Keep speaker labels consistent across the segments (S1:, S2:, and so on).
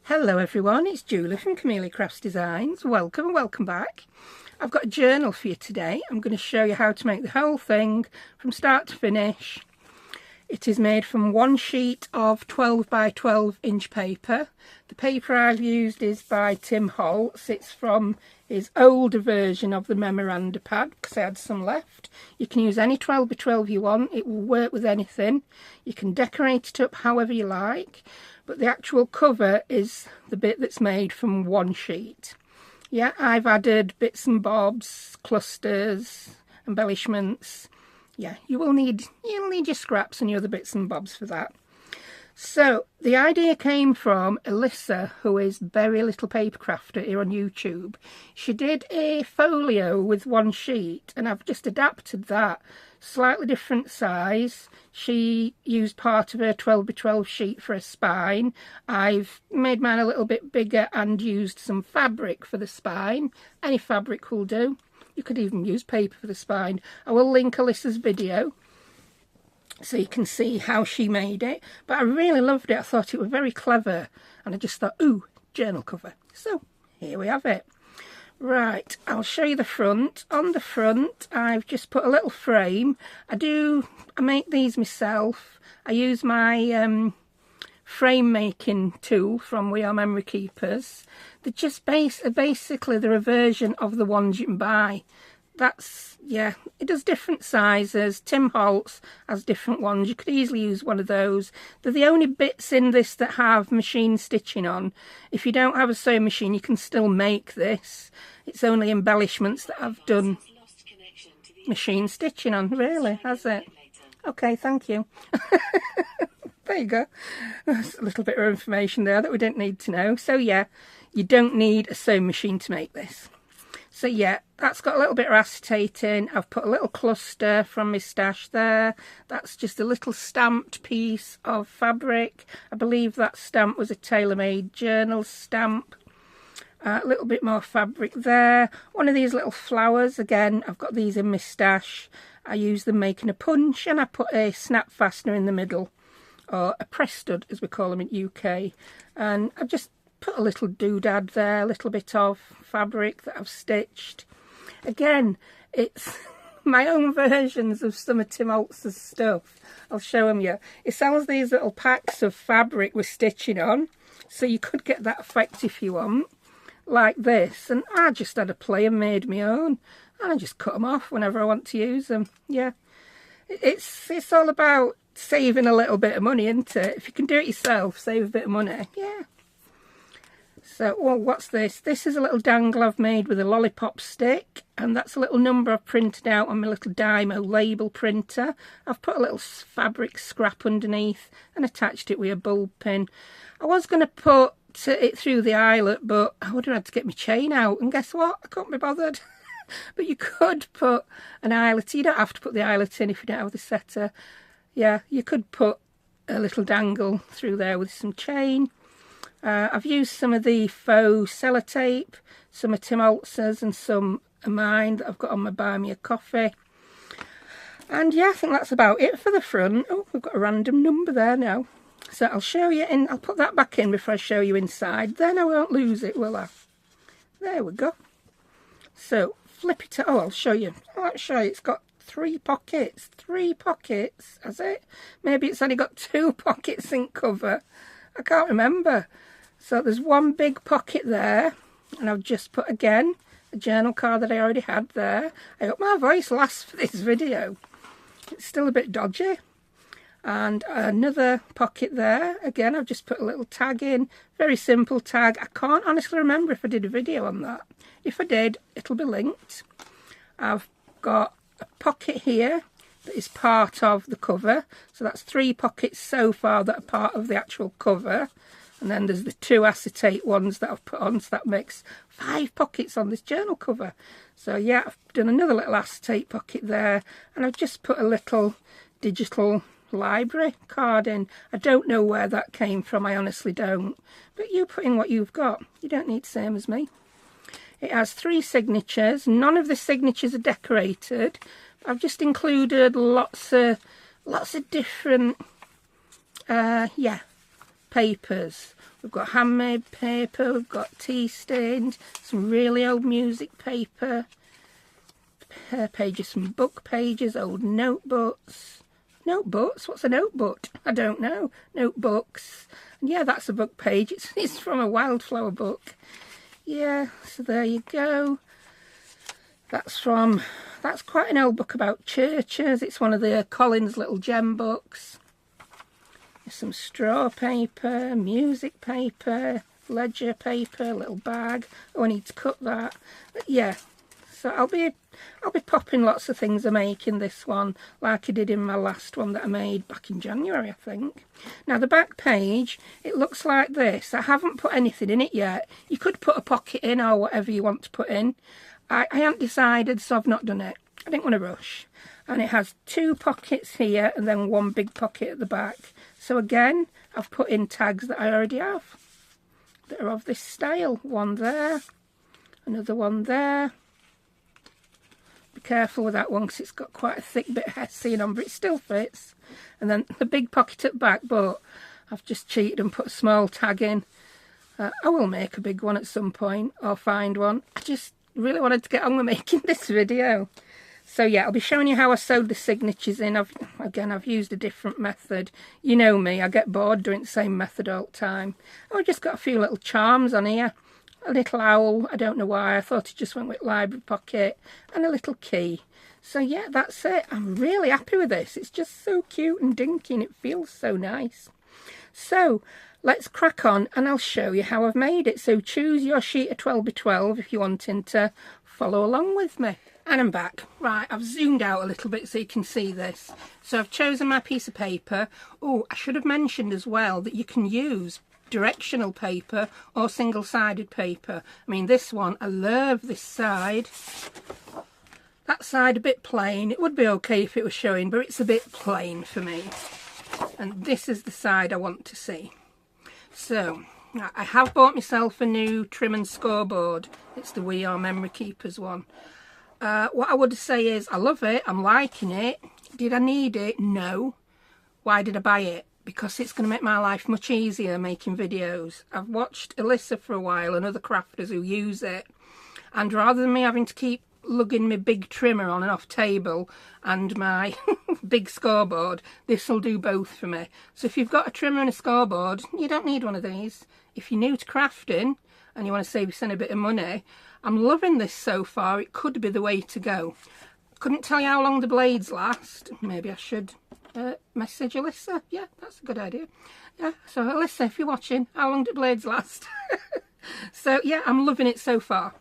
S1: Hello everyone, it's Julie from Camelia Crafts Designs. Welcome back. I've got a journal for you today. I'm going to show you how to make the whole thing from start to finish. It is made from one sheet of 12 by 12 inch paper. The paper I've used is by Tim Holtz. It's from his older version of the Memoranda pad because I had some left. You can use any 12 by 12 you want. It will work with anything. You can decorate it up however you like. But the actual cover is the bit that's made from one sheet. Yeah, I've added bits and bobs, clusters, embellishments. Yeah, you'll need your scraps and your other bits and bobs for that. So the idea came from Allysa, who is Very Little Paper Crafter here on YouTube. She did a folio with one sheet and I've just adapted that. Slightly different size. She used part of her 12 by 12 sheet for a spine. I've made mine a little bit bigger and used some fabric for the spine. Any fabric will do. You could even use paper for the spine. I will link Alyssa's video so you can see how she made it. But I really loved it. I thought it was very clever. And I just thought, ooh, journal cover. So here we have it. Right, I'll show you the front. On the front, I've just put a little frame. I make these myself. I use my frame making tool from We Are Memory Keepers. They're just basically they're a version of the ones you can buy. Yeah, it does different sizes. Tim Holtz has different ones. You could easily use one of those. They're the only bits in this that have machine stitching on. If you don't have a sewing machine, you can still make this. It's only embellishments that I've done machine stitching on. Really, has it? Okay, thank you. There you go. That's a little bit of information there that we didn't need to know. So yeah, you don't need a sewing machine to make this. So yeah, that's got a little bit of acetate in. I've put a little cluster from my stash there. That's just a little stamped piece of fabric. I believe that stamp was a tailor-made journal stamp. A little bit more fabric there. One of these little flowers. Again, I've got these in my stash. I use them making a punch and I put a snap fastener in the middle. Or a press stud as we call them in UK. And I've just put a little doodad there, a little bit of fabric that I've stitched. Again, it's my own versions of some of Tim Holtz's stuff. I'll show them you. It sells these little packs of fabric with stitching on, so you could get that effect if you want, like this. And I just had a play and made my own, and I just cut them off whenever I want to use them. Yeah, it's all about saving a little bit of money, isn't it? If you can do it yourself, save a bit of money. Yeah. So, well, what's this? This is a little dangle I've made with a lollipop stick, and that's a little number I've printed out on my little Dymo label printer. I've put a little fabric scrap underneath and attached it with a bulb pin. I was going to put it through the eyelet, but I would have had to get my chain out, and guess what? I couldn't be bothered. But you could put an eyelet. You don't have to put the eyelet in if you don't have the setter. Yeah, you could put a little dangle through there with some chain. I've used some of the faux sellotape, some of Tim Holtz's and some of mine that I've got on my Buy Me a Coffee. And yeah, I think that's about it for the front. Oh, we've got a random number there now. So I'll show you in, I'll put that back in before I show you inside. Then I won't lose it, will I? There we go. So flip it, oh, I'll show you. Let's show you, it's got 3 pockets. 3 pockets, has it? Maybe it's only got 2 pockets in cover. I can't remember. So there's one big pocket there, and I've just put, again, a journal card that I already had there. I hope my voice lasts for this video. It's still a bit dodgy. And another pocket there. Again, I've just put a little tag in. Very simple tag. I can't honestly remember if I did a video on that. If I did, it'll be linked. I've got a pocket here that is part of the cover. So that's 3 pockets so far that are part of the actual cover. And then there's the 2 acetate ones that I've put on, so that makes 5 pockets on this journal cover. So yeah, I've done another little acetate pocket there, and I've just put a little digital library card in. I don't know where that came from, I honestly don't. But you put in what you've got. You don't need the same as me. It has 3 signatures. None of the signatures are decorated. I've just included lots of different papers. We've got handmade paper, we've got tea stained, some really old music paper, pages from book pages, old notebooks. Notebooks? What's a notebook? I don't know. Notebooks. And yeah, that's a book page. It's from a wildflower book. Yeah, so there you go. That's quite an old book about churches. It's one of the Collins little gem books. There's some straw paper, music paper, ledger paper, little bag. Oh, I need to cut that. But yeah, so I'll be popping lots of things I make in this one, like I did in my last one that I made back in January, I think. Now the back page, it looks like this. I haven't put anything in it yet. You could put a pocket in or whatever you want to put in. I haven't decided, so I've not done it. I didn't want to rush. And it has 2 pockets here and then 1 big pocket at the back. So again, I've put in tags that I already have that are of this style. One there, another one there. Be careful with that one because it's got quite a thick bit of hessian on, but it still fits. And then the big pocket at the back, but I've just cheated and put a small tag in. I will make a big one at some point, or find one. I just really wanted to get on with making this video. So yeah, I'll be showing you how I sewed the signatures in. I've used a different method. You know me, I get bored doing the same method all the time. Oh, I just got a few little charms on here. A little owl, I don't know why, I thought it just went with library pocket, and a little key. So yeah, that's it. I'm really happy with this. It's just so cute and dinky and it feels so nice. So let's crack on and I'll show you how I've made it. So choose your sheet of 12x12 if you're wanting to follow along with me. And I'm back. Right, I've zoomed out a little bit so you can see this. So I've chosen my piece of paper. Oh, I should have mentioned as well that you can use directional paper or single-sided paper. I mean, this one, I love this side. That side a bit plain. It would be okay if it was showing, but it's a bit plain for me. And this is the side I want to see. So I have bought myself a new trim and scoreboard. It's the We Are Memory Keepers one. What I would say is I love it, I'm liking it. Did I need it? No. Why did I buy it? Because it's going to make my life much easier making videos. I've watched Allysa for a while and other crafters who use it, and rather than me having to keep lugging my big trimmer on and off table and my big scoreboard, this will do both for me. So if you've got a trimmer and a scoreboard, you don't need one of these. If you're new to crafting and you want to save yourself a bit of money, I'm loving this so far. It could be the way to go. Couldn't tell you how long the blades last. Maybe I should message Allysa. Yeah, that's a good idea. Yeah, so Allysa, if you're watching, how long do blades last? So yeah, I'm loving it so far.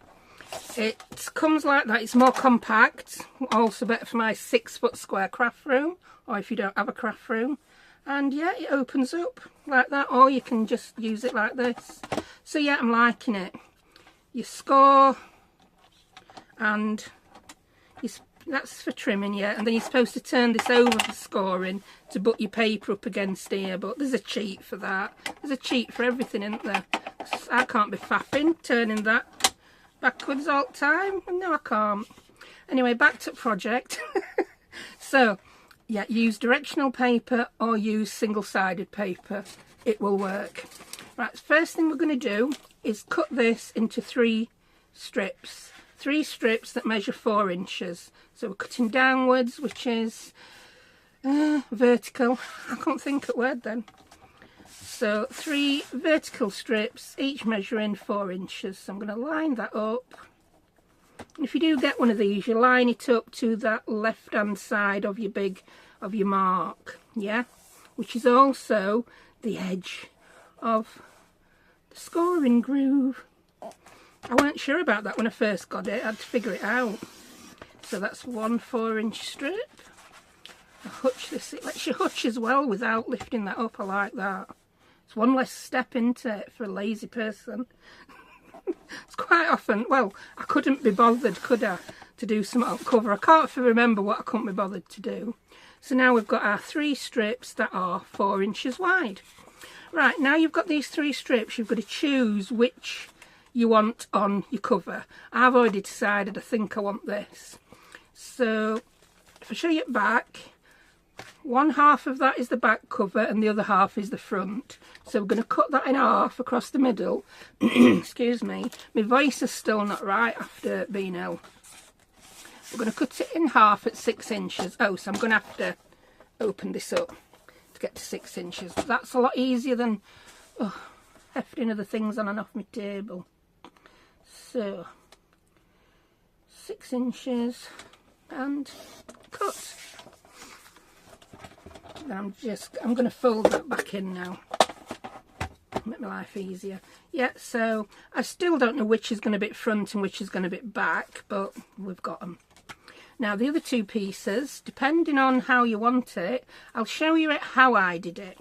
S1: It comes like that. It's more compact, also better for my 6-foot square craft room, or if you don't have a craft room. And yeah, it opens up like that, or you can just use it like this. So yeah, I'm liking it. You score, and that's for trimming, yeah, and then you're supposed to turn this over for scoring to butt your paper up against here, but there's a cheat for that. There's a cheat for everything, isn't there? I can't be faffing turning that backwards all the time. No, I can't. Anyway, back to project. So yeah, use directional paper or use single-sided paper. It will work. Right, first thing we're going to do is cut this into 3 strips. 3 strips that measure 4 inches. So we're cutting downwards, which is vertical. I can't think of the word then. So 3 vertical strips, each measuring 4 inches. So I'm going to line that up. If you do get one of these, you line it up to that left-hand side of your mark, yeah, which is also the edge of the scoring groove. I weren't sure about that when I first got it. I had to figure it out. So that's 1 4-inch strip. I hutch this. It lets you hutch as well without lifting that up. I like that. It's one less step into it for a lazy person. It's quite often, well, I couldn't be bothered, could I, to do some up cover. I can't remember what I couldn't be bothered to do. So now we've got our 3 strips that are 4 inches wide. Right, now you've got these 3 strips, you've got to choose which you want on your cover. I've already decided I think I want this. So if I show you it back, one half of that is the back cover and the other half is the front. So we're going to cut that in half across the middle. Excuse me, my voice is still not right after being ill. We're going to cut it in half at 6 inches. Oh, so I'm going to have to open this up to get to 6 inches. But that's a lot easier than hefting other things on and off my table. So 6 inches and cut. Then I'm going to fold that back in now. Make my life easier. Yeah, so I still don't know which is going to be front and which is going to be back, but we've got them. Now the other two pieces, depending on how you want it, I'll show you how I did it.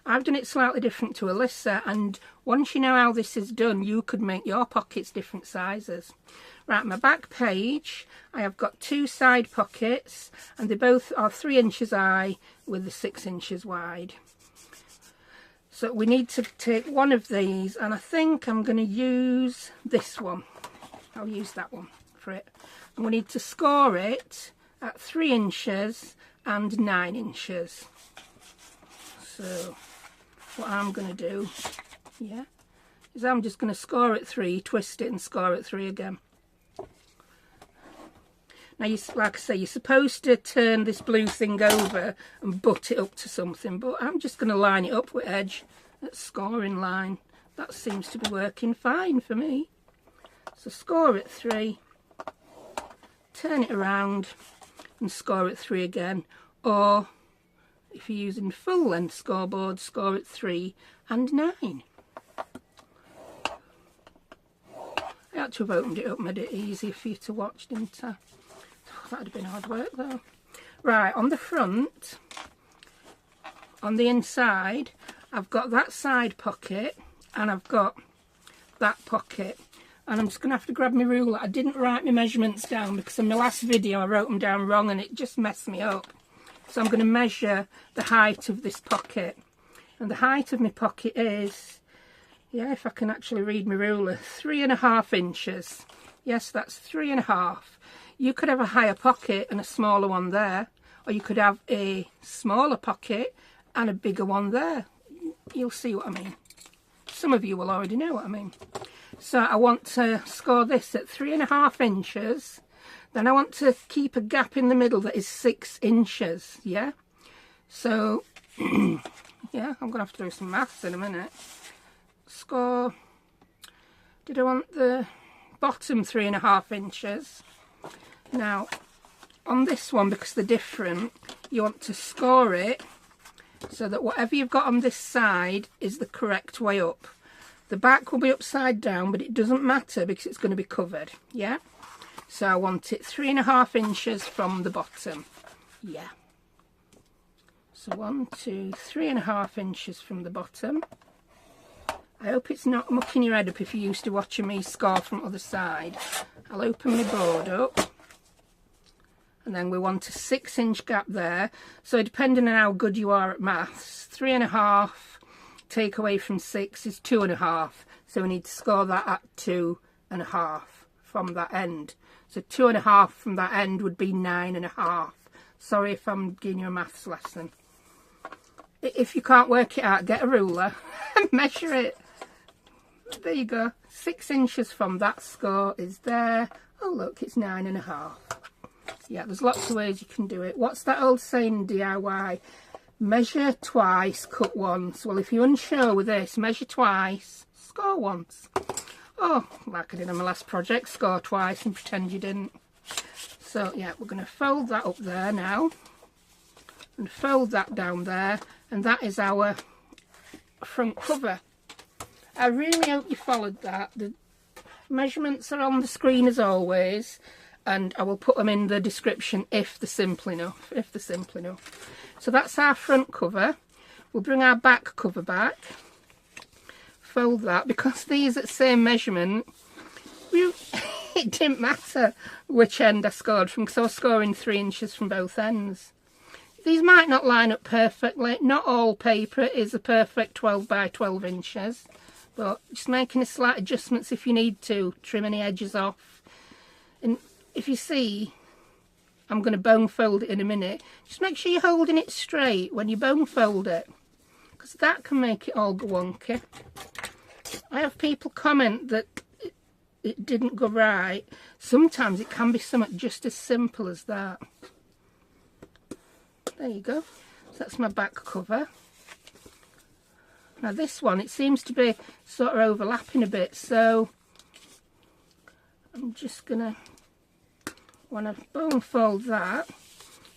S1: I've done it slightly different to Allysa, and once you know how this is done, you could make your pockets different sizes. Right, my back page, I have got 2 side pockets, and they both are 3 inches high with the 6 inches wide. So we need to take one of these, and I think I'm going to use this one. I'll use that one for it. And we need to score it at 3 inches and 9 inches. So what I'm going to do, is I'm just going to score at 3, twist it and score at 3 again. Now, like I say, you're supposed to turn this blue thing over and butt it up to something, but I'm just going to line it up with edge at scoring line. That seems to be working fine for me. So score at 3, turn it around and score at 3 again, or if you're using full length scoreboard, score at 3 and 9. I had to have opened it up, made it easier for you to watch, didn't I? Oh, that'd have been hard work though. Right, on the front, on the inside, I've got that side pocket and I've got that pocket. And I'm just going to have to grab my ruler. I didn't write my measurements down because in my last video I wrote them down wrong and it just messed me up. So I'm going to measure the height of this pocket. And the height of my pocket is, if I can actually read my ruler, 3.5 inches. Yes, that's 3.5. You could have a higher pocket and a smaller one there. Or you could have a smaller pocket and a bigger one there. You'll see what I mean. Some of you will already know what I mean. So I want to score this at 3.5 inches. Then I want to keep a gap in the middle that is 6 inches. Yeah. So, I'm going to have to do some maths in a minute. Score. Did I want the bottom 3.5 inches? Now, on this one, because they're different, you want to score it so that whatever you've got on this side is the correct way up. The back will be upside down, but it doesn't matter because it's going to be covered, yeah? So I want it 3.5 inches from the bottom, yeah. So 1, 2, 3.5 inches from the bottom. I hope it's not mucking your head up if you're used to watching me score from the other side. I'll open my board up. And then we want a 6 inch gap there. So depending on how good you are at maths, 3.5 take away from 6 is 2.5. So we need to score that at 2.5 from that end. So 2.5 from that end would be 9.5. Sorry if I'm giving you a maths lesson. If you can't work it out, get a ruler and measure it. There you go. 6 inches from that score is there. Oh look, it's 9.5. Yeah, there's lots of ways you can do it. What's that old saying in DIY? Measure twice, cut once. Well, if you're unsure with this, measure twice, score once. Oh, like I did on my last project, score twice and pretend you didn't. So, yeah, we're going to fold that up there now. And fold that down there. And that is our front cover. I really hope you followed that. The measurements are on the screen as always. And I will put them in the description if they're simple enough. So that's our front cover. We'll bring our back cover back. Fold that. Because these are the same measurement, it didn't matter which end I scored from because I was scoring 3 inches from both ends. These might not line up perfectly. Not all paper is a perfect 12 by 12 inches. But just making a slight adjustments if you need to. Trim any edges off. And if you see, I'm going to bone fold it in a minute. Just make sure you're holding it straight when you bone fold it, because that can make it all go wonky. I have people comment that it didn't go right. Sometimes it can be something just as simple as that. There you go. So that's my back cover. Now this one, it seems to be sort of overlapping a bit, so I'm just gonna, when I bone fold that,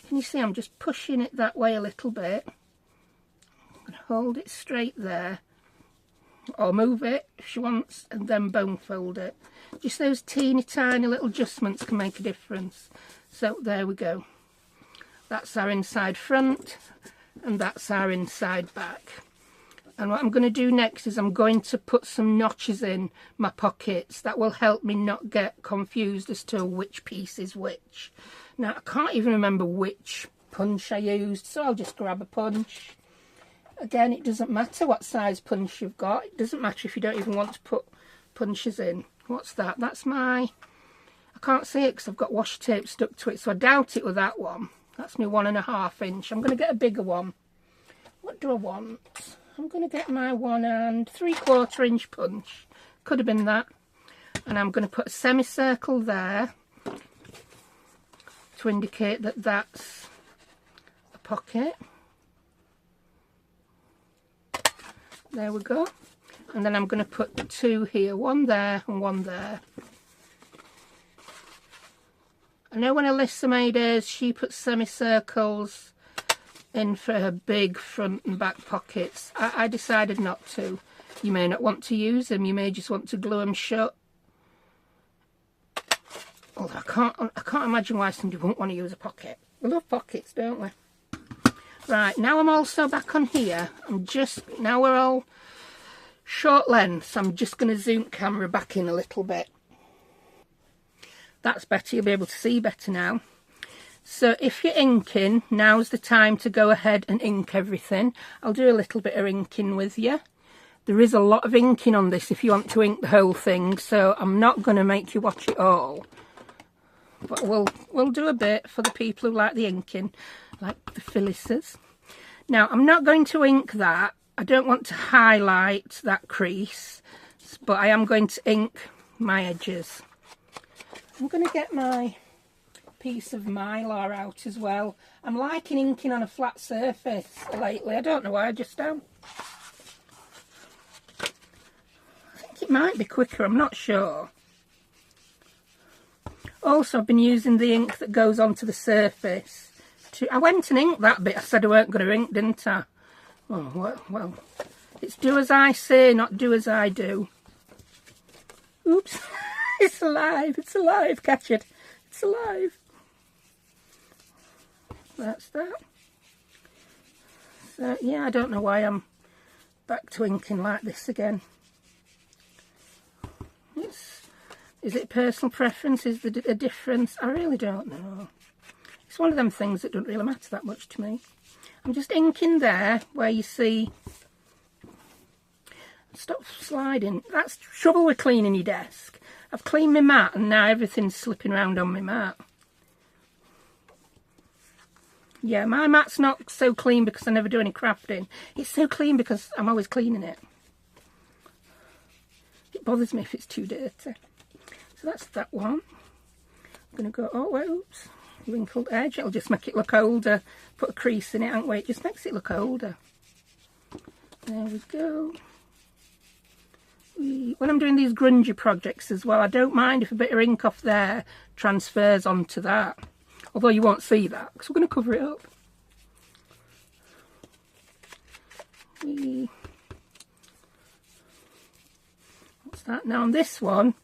S1: can you see I'm just pushing it that way a little bit. I'm gonna hold it straight there, or move it if she wants, and then bone fold it. Just those teeny tiny little adjustments can make a difference. So there we go. That's our inside front, and that's our inside back. And what I'm going to do next is I'm going to put some notches in my pockets. That will help me not get confused as to which piece is which. Now, I can't even remember which punch I used, so I'll just grab a punch. Again, it doesn't matter what size punch you've got. It doesn't matter if you don't even want to put punches in. What's that? That's my... I can't see it because I've got washi tape stuck to it, so I doubt it with that one. That's my 1.5 inch. I'm going to get a bigger one. What do I want? I'm going to get my 1 3/4 inch punch. Could have been that. And I'm going to put a semicircle there to indicate that that's a pocket. There we go. And then I'm going to put 2 here, 1 there and 1 there. I know when Allysa made hers, she put semicircles in for her big front and back pockets. I decided not to. You may not want to use them, you may just want to glue them shut. Although I can't imagine why somebody wouldn't want to use a pocket. We love pockets, don't we? Right, now I'm also back on here. Now we're all short lengths, I'm just going to zoom camera back in a little bit. That's better, you'll be able to see better now. So if you're inking, now's the time to go ahead and ink everything. I'll do a little bit of inking with you. There is a lot of inking on this if you want to ink the whole thing, so I'm not going to make you watch it all. But we'll do a bit for the people who like the inking, like the Phyllis's. Now, I'm not going to ink that. I don't want to highlight that crease, but I am going to ink my edges. I'm going to get my piece of Mylar out as well. I'm liking inking on a flat surface lately. I don't know why, I just am. I think it might be quicker, I'm not sure. Also, I've been using the ink that goes onto the surface. I went and inked that bit I said I weren't going to ink, didn't I? Oh, well, it's do as I say, not do as I do. Oops. It's alive, catch it. It's alive. That's that. So, yeah, I don't know why I'm back to inking like this again. Is it personal preference? Is there a difference? I really don't know. It's one of them things that don't really matter that much to me. I'm just inking there where you see... Stop sliding. That's trouble with cleaning your desk. I've cleaned my mat and now everything's slipping around on my mat. Yeah, my mat's not so clean because I never do any crafting. It's so clean because I'm always cleaning it. It bothers me if it's too dirty. So that's that one. I'm going to go, oh, oops, wrinkled edge. It'll just make it look older. Put a crease in it, and wait, it just makes it look older. There we go. When I'm doing these grungy projects as well, I don't mind if a bit of ink off there transfers onto that. Although you won't see that, because we're going to cover it up. What's that? Now on this one,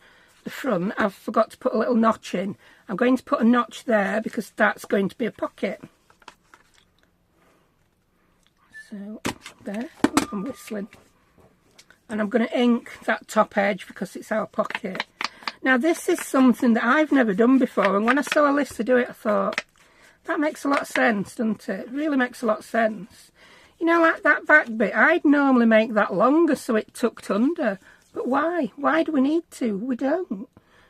S1: the front, I've forgot to put a little notch in. I'm going to put a notch there because that's going to be a pocket. So, there, oh, I'm whistling. And I'm going to ink that top edge because it's our pocket. Now this is something that I've never done before, and when I saw Allysa do it I thought, that makes a lot of sense, doesn't it? It really makes a lot of sense. You know, like that back bit, I'd normally make that longer so it tucked under. But why? Why do we need to? We don't.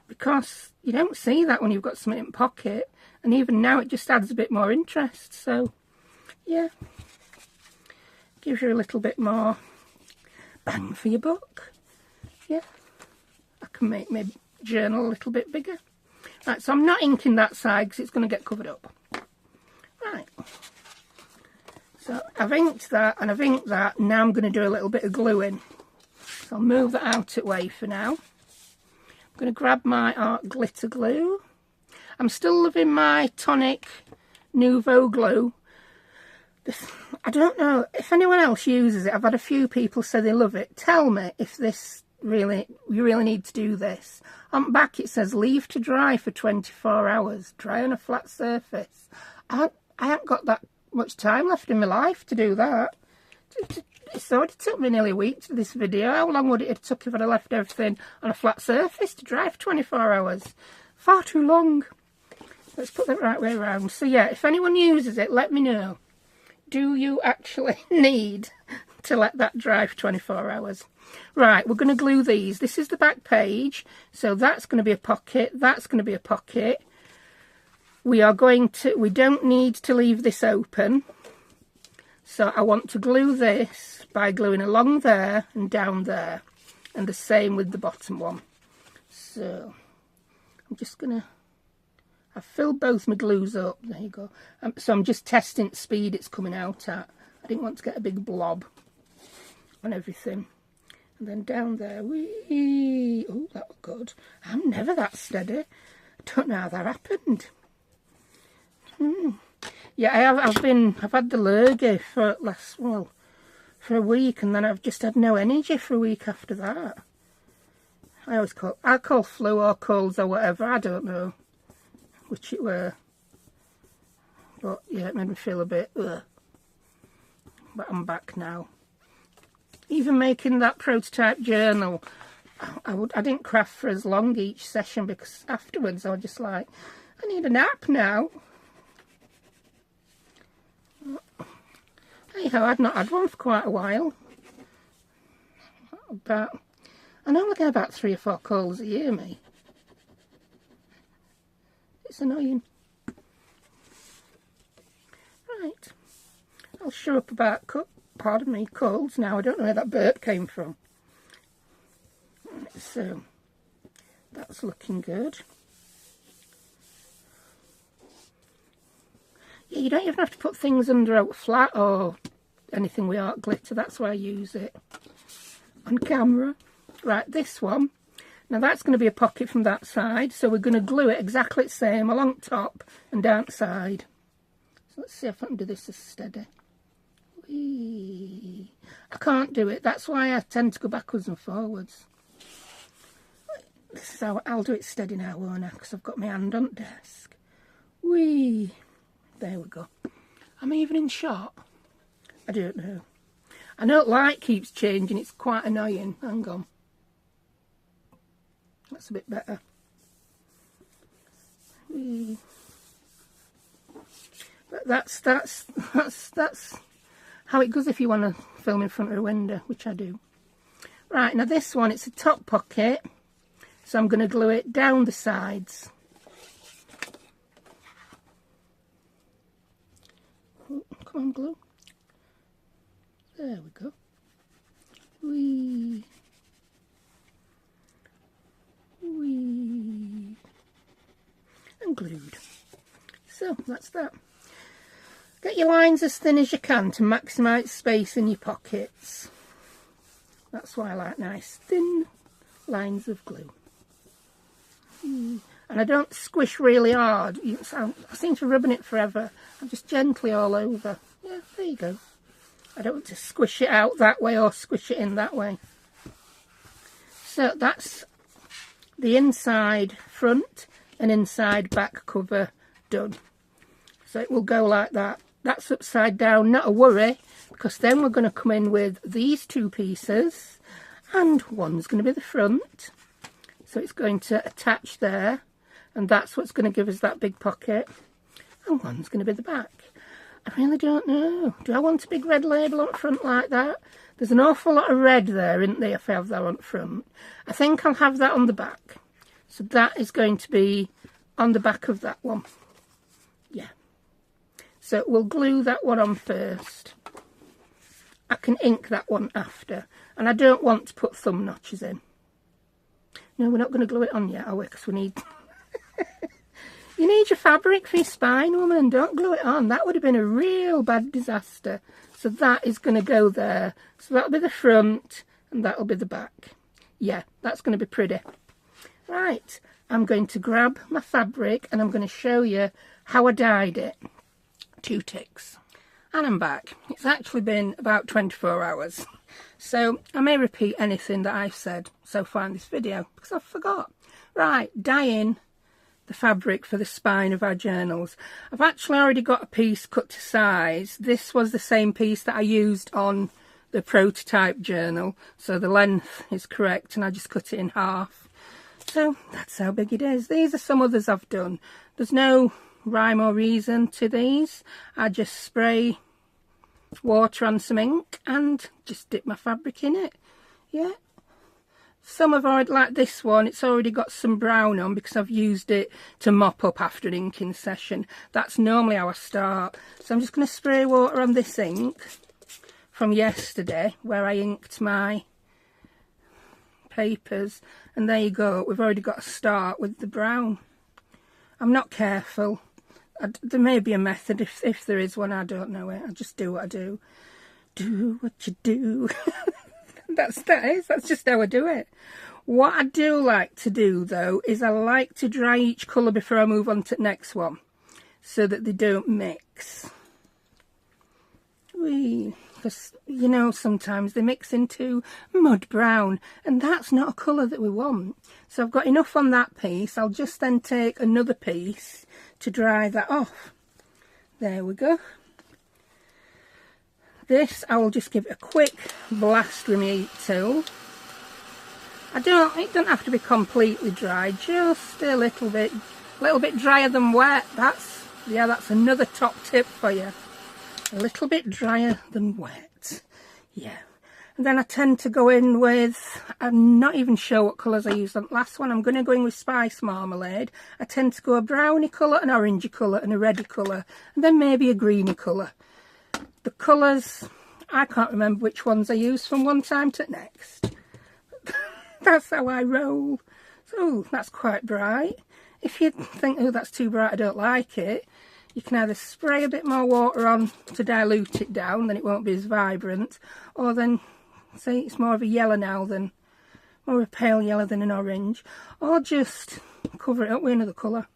S1: because you don't see that when you've got something in pocket, and even now it just adds a bit more interest. So yeah, gives you a little bit more bang for your buck. Yeah, I can make my journal a little bit bigger. Right, so I'm not inking that side because it's going to get covered up. Right, so I've inked that and I've inked that. Now I'm going to do a little bit of gluing. So I'll move that out of the way for now. I'm going to grab my art glitter glue. I'm still loving my Tonic Nouveau glue. I don't know if anyone else uses it. I've had a few people say they love it. Tell me if this really, you really need to do this. On the back it says leave to dry for 24 hours. Dry on a flat surface. I haven't got that much time left in my life to do that. It already took me nearly a week to do this video. How long would it have took if I'd have left everything on a flat surface to dry for 24 hours? Far too long. Let's put that right way around. So yeah, if anyone uses it, let me know. Do you actually need to let that dry for 24 hours? Right, we're going to glue these. This is the back page. So that's going to be a pocket. That's going to be a pocket. We don't need to leave this open. So I want to glue this by gluing along there and down there. And the same with the bottom one. So I'm just going to... I've filled both my glues up. There you go. So I'm just testing the speed it's coming out at. I didn't want to get a big blob on everything. And then down there. Whee! Oh, that was good. I'm never that steady. I don't know how that happened. Yeah, I've had the lurgy for for a week, and then I've just had no energy for a week after that. I call flu or colds or whatever, I don't know which it were. But yeah, it made me feel a bit ugh. But I'm back now. Even making that prototype journal, I didn't craft for as long each session because afterwards I was just like, I need a nap now. Anyhow, I'd not had one for quite a while. I normally get about 3 or 4 colds a year, me. It's annoying. Right. I'll shut up about, pardon me, colds now. I don't know where that burp came from. Right, so that's looking good. Yeah, you don't even have to put things under out flat or anything with art glitter. That's why I use it on camera. Right, this one. Now that's going to be a pocket from that side. So we're going to glue it exactly the same along top and down the side. So let's see if I can do this as steady. Whee. I can't do it. That's why I tend to go backwards and forwards. This is how I'll do it steady now, won't I? Because I've got my hand on the desk. Whee. There we go. I'm even in shot. I don't know. I know light keeps changing. It's quite annoying. Hang on. That's a bit better. But that's how it goes if you want to film in front of a window, which I do. Right, now this one, it's a top pocket. So I'm going to glue it down the sides. Come on, glue. There we go. Whee. Whee. And glued. So that's that. Get your lines as thin as you can to maximise space in your pockets. That's why I like nice thin lines of glue. And I don't squish really hard. I seem to be rubbing it forever. I'm just gently all over. Yeah, there you go. I don't want to squish it out that way or squish it in that way. So that's the inside front and inside back cover done. So it will go like that. That's upside down, not a worry, because then we're going to come in with these 2 pieces, and one's going to be the front. So it's going to attach there, and that's what's going to give us that big pocket. And one's going to be the back. I really don't know. Do I want a big red label on front like that? There's an awful lot of red there, isn't there, if I have that on front. I think I'll have that on the back. So that is going to be on the back of that one. Yeah. So we'll glue that one on first. I can ink that one after. And I don't want to put thumb notches in. No, we're not going to glue it on yet, are we? Because we need... You need your fabric for your spine, woman. Don't glue it on. That would have been a real bad disaster. So that is going to go there. So that'll be the front and that'll be the back. Yeah, that's going to be pretty. Right, I'm going to grab my fabric and I'm going to show you how I dyed it. 2 ticks. And I'm back. It's actually been about 24 hours. So I may repeat anything that I've said so far in this video because I forgot. Right, dyeing the fabric for the spine of our journals. I've actually already got a piece cut to size. This was the same piece that I used on the prototype journal, so the length is correct and I just cut it in half. So that's how big it is. These are some others I've done. There's no rhyme or reason to these. I just spray water on some ink and just dip my fabric in it. Yeah. Some have already, like this one, it's already got some brown on because I've used it to mop up after an inking session. That's normally how I start. So I'm just going to spray water on this ink from yesterday where I inked my papers. And there you go, we've already got a start with the brown. I'm not careful. There may be a method, if there is one, I don't know it. I just do what I do. Do what you do. That's just how I do it. What I do like to do though is I like to dry each colour before I move on to the next one so that they don't mix. Because you know, sometimes they mix into mud brown and that's not a colour that we want. So I've got enough on that piece. I'll just then take another piece to dry that off. There we go. This I will just give it a quick blast with my heat tool. It don't have to be completely dry, just a little bit drier than wet. That's another top tip for you. A little bit drier than wet. Yeah. And then I tend to go in with, I'm not even sure what colours I used on the last one. I'm going to go in with Spice Marmalade. I tend to go a browny colour, an orangey colour and a reddy colour. And then maybe a greeny colour. The colours, I can't remember which ones I used from one time to the next. That's how I roll. So that's quite bright. If you think, oh, that's too bright, I don't like it, you can either spray a bit more water on to dilute it down, then it won't be as vibrant, or then say it's more of a yellow now than, more of a pale yellow than an orange, or just cover it up with another colour.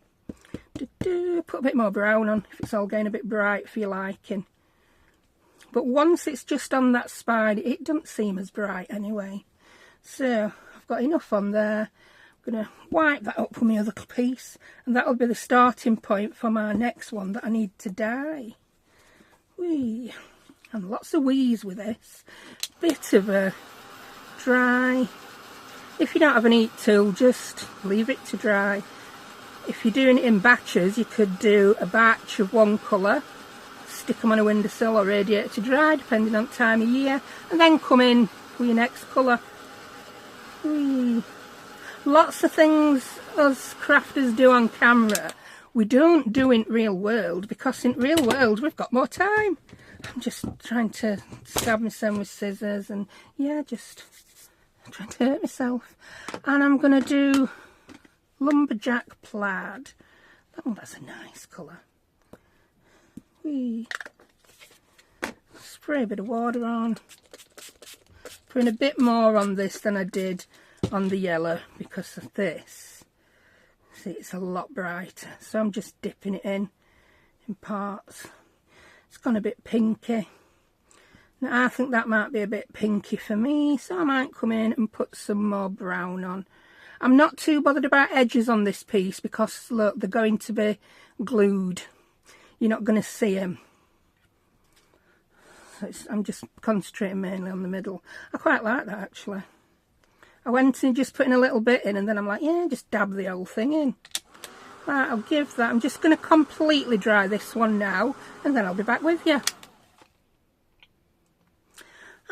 S1: Put a bit more brown on if it's all getting a bit bright for your liking. But once it's just on that spine, it doesn't seem as bright anyway. So I've got enough on there. I'm going to wipe that up with my other piece. And that'll be the starting point for my next one that I need to dye. Whee. And lots of wheeze with this. Bit of a dry. If you don't have an heat tool, just leave it to dry. If you're doing it in batches, you could do a batch of one colour, stick them on a windowsill or radiator to dry, depending on the time of year, and then come in with your next colour. Lots of things us crafters do on camera, we don't do in real world, because in real world we've got more time. I'm just trying to stab myself with scissors and yeah, just trying to hurt myself. And I'm going to do Lumberjack Plaid. Oh, that's a nice colour. Spray a bit of water on. Putting a bit more on this than I did on the yellow because of this. See, it's a lot brighter. So I'm just dipping it in parts. It's gone a bit pinky. Now I think that might be a bit pinky for me, so I might come in and put some more brown on. I'm not too bothered about edges on this piece because look, they're going to be glued. You're not going to see them. So I'm just concentrating mainly on the middle. I quite like that actually. I went and just putting a little bit in and then I'm like, yeah, just dab the whole thing in. Right, I'll give that. I'm just going to completely dry this one now and then I'll be back with you.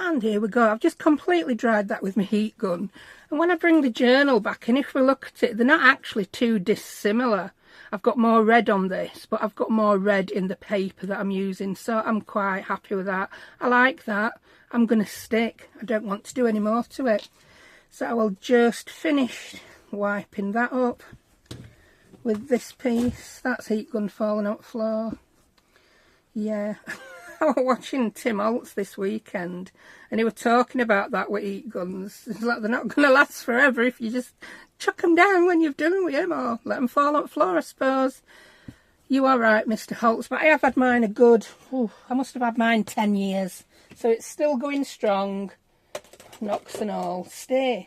S1: And here we go. I've just completely dried that with my heat gun. And when I bring the journal back in, if we look at it, they're not actually too dissimilar. I've got more red on this, but I've got more red in the paper that I'm using, so I'm quite happy with that. I like that. I'm going to stick. I don't want to do any more to it. So I will just finish wiping that up with this piece. That's heat gun falling out the floor. Yeah. I was watching Tim Holtz this weekend, and he was talking about that with heat guns. It's like they're not going to last forever if you just chuck them down when you've done with them, or let them fall on the floor, I suppose. You are right, Mr. Holtz, but I have had mine a good, I must have had mine 10 years. So it's still going strong. Knocks and all. Stay.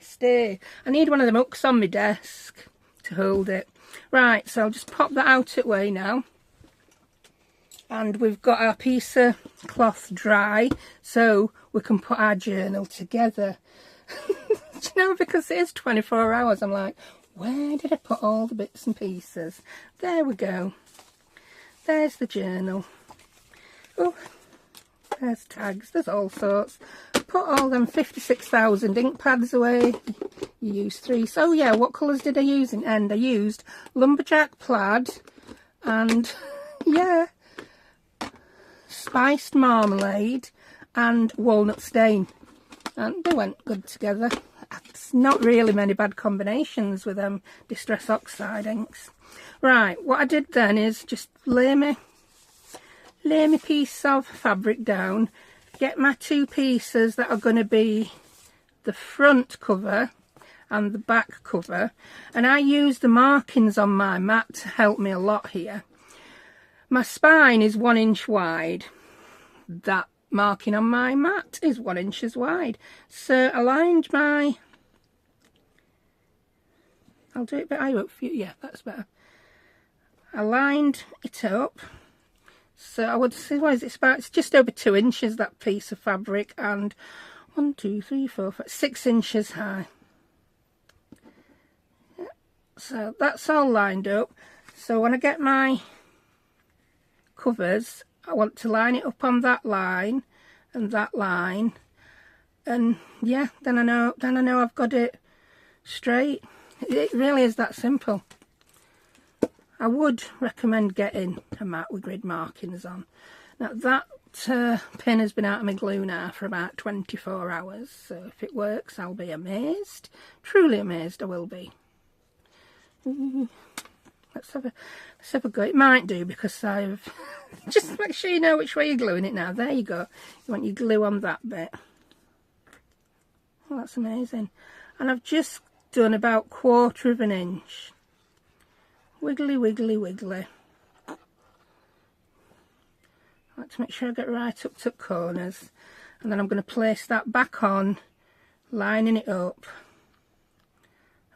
S1: I need one of them hooks on my desk to hold it. Right, so I'll just pop that out of the way now. And we've got our piece of cloth dry, so we can put our journal together. Do you know, because it is 24 hours, I'm like, where did I put all the bits and pieces? There we go. There's the journal. Oh, there's tags, there's all sorts. Put all them 56,000 ink pads away. You use 3. So yeah, what colours did I use in end? I used lumberjack plaid and yeah, spiced marmalade and walnut stain, and they went good together. It's not really many bad combinations with them Distress Oxide inks. Right, what I did then is just lay my piece of fabric down, get my 2 pieces that are going to be the front cover and the back cover, and I use the markings on my mat to help me a lot here. My spine is 1 inch wide. That marking on my mat is 1 inch wide. So I lined my... I'll do it a bit higher up for you. Yeah, that's better. I lined it up. So I would say, what is it? It's just over 2 inches, that piece of fabric, and 1, 2, 3, 4, 5, 6 inches high. Yeah. So that's all lined up. So when I get my covers, I want to line it up on that line and that line, and yeah, then I know I've got it straight. It really is that simple. I would recommend getting a mat with grid markings on. Now that pin has been out of my glue now for about 24 hours, so if it works I'll be amazed. Truly amazed I will be. Let's have a go. It might do, because I've just make sure you know which way you're gluing it now. There you go. You want your glue on that bit. Oh, that's amazing. And I've just done about 1/4 of an inch. Wiggly, wiggly, wiggly. I like to make sure I get right up to the corners. And then I'm going to place that back on, lining it up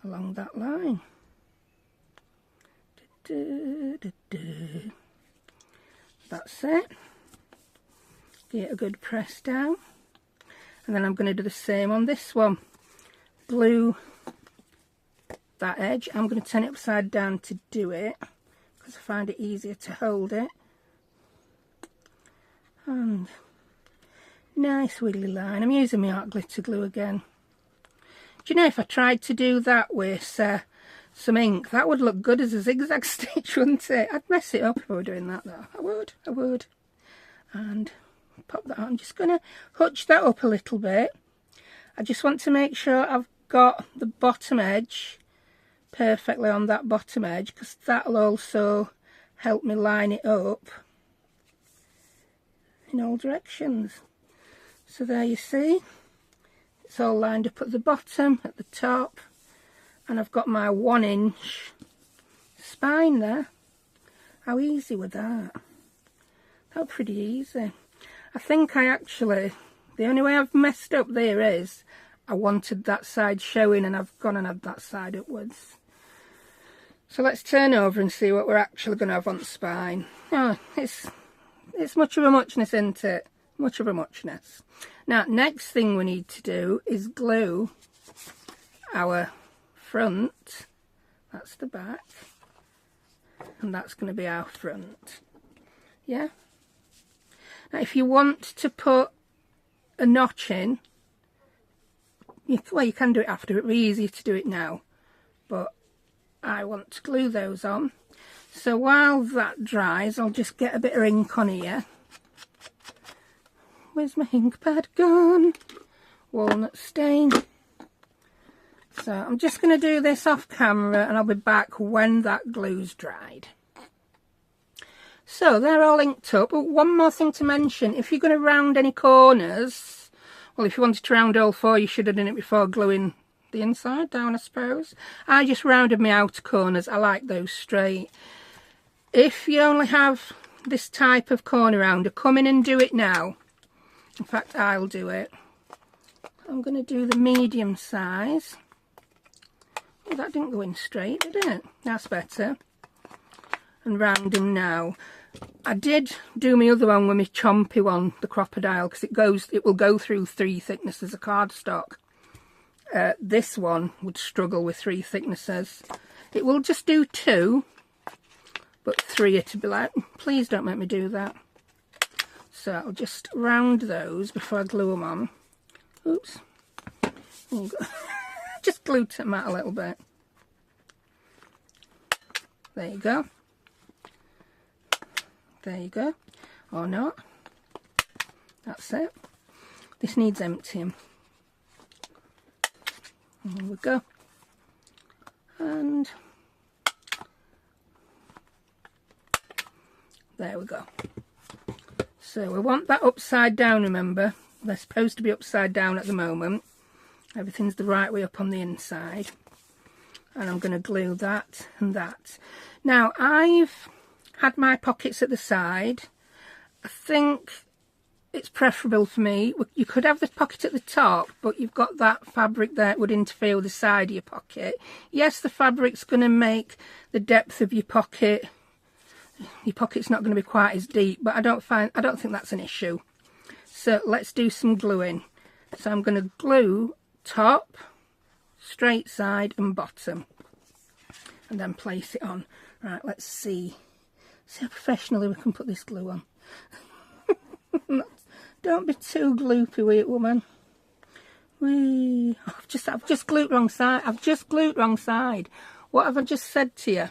S1: along that line. That's it. Get a good press down, and then I'm going to do the same on this one. Glue that edge. I'm going to turn it upside down to do it, because I find it easier to hold it. And nice wiggly line. I'm using my art glitter glue again. Do you know, if I tried to do that with some ink, that would look good as a zigzag stitch, wouldn't it? I'd mess it up if I were doing that though. I would. And pop that on. I'm just going to hutch that up a little bit. I just want to make sure I've got the bottom edge perfectly on that bottom edge, because that'll also help me line it up in all directions. So there you see, it's all lined up at the bottom, at the top. And I've got my 1 inch spine there. How easy was that? That was pretty easy. I think I actually, the only way I've messed up there is I wanted that side showing, and I've gone and had that side upwards. So let's turn over and see what we're actually going to have on the spine. Oh, it's much of a muchness, isn't it? Much of a muchness. Now, next thing we need to do is glue our front. That's the back, and that's going to be our front. Yeah. Now if you want to put a notch in. Well, you can do it after, it'd be easier to do it now, but I want to glue those on. So while that dries, I'll just get a bit of ink on here. Where's my ink pad gone? Walnut stain. So I'm just going to do this off camera and I'll be back when that glue's dried. So they're all inked up. But one more thing to mention, if you're going to round any corners, well, if you wanted to round all four, you should have done it before gluing the inside down, I suppose. I just rounded my outer corners. I like those straight. If you only have this type of corner rounder, come in and do it now. In fact, I'll do it. I'm going to do the medium size. Oh, that didn't go in straight, did it? That's better. And round them now. I did do my other one with my chompy one, the crocodile, because it will go through 3 thicknesses of cardstock. This one would struggle with 3 thicknesses. It will just do 2, but 3 it'd be like, please don't make me do that. So I'll just round those before I glue them on. Oops. There you go. Just glued them out a little bit. There you go. There you go. Or not. That's it. This needs emptying. There we go. And there we go. So we want that upside down, remember. They're supposed to be upside down at the moment. Everything's the right way up on the inside. And I'm going to glue that and that. Now, I've had my pockets at the side. I think it's preferable for me. You could have the pocket at the top, but you've got that fabric there, it would interfere with the side of your pocket. Yes, the fabric's going to make the depth of your pocket's not going to be quite as deep, but I don't think that's an issue. So let's do some gluing. So I'm going to glue top, straight side and bottom, and then place it on. Right, let's see how professionally we can put this glue on. Don't be too gloopy with it, woman. I've just glued wrong side. I've just glued wrong side. What have I just said to you?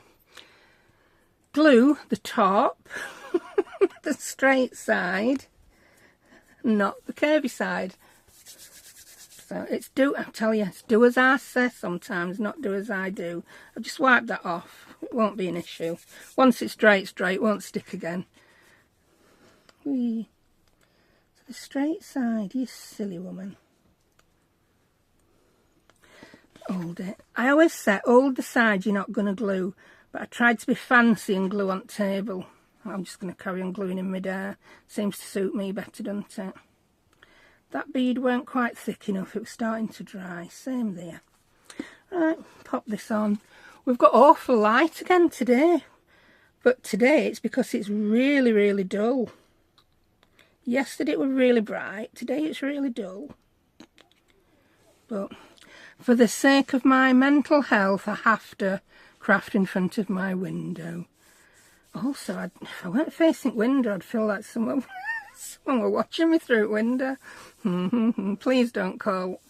S1: Glue the top, the straight side, not the curvy side. So it's I tell you, it's do as I say sometimes, not do as I do. I've just wiped that off. It won't be an issue. Once it's straight, it won't stick again. Whee. So the straight side, you silly woman. Hold it. I always say, hold the side you're not going to glue. But I tried to be fancy and glue on table. I'm just going to carry on gluing in mid-air. Seems to suit me better, doesn't it? That bead weren't quite thick enough. It was starting to dry. Same there. Right, pop this on. We've got awful light again today. But today it's because it's really, really dull. Yesterday it was really bright. Today it's really dull. But for the sake of my mental health, I have to craft in front of my window. Also, if I weren't facing window, I'd feel like someone were watching me through the window. Please don't call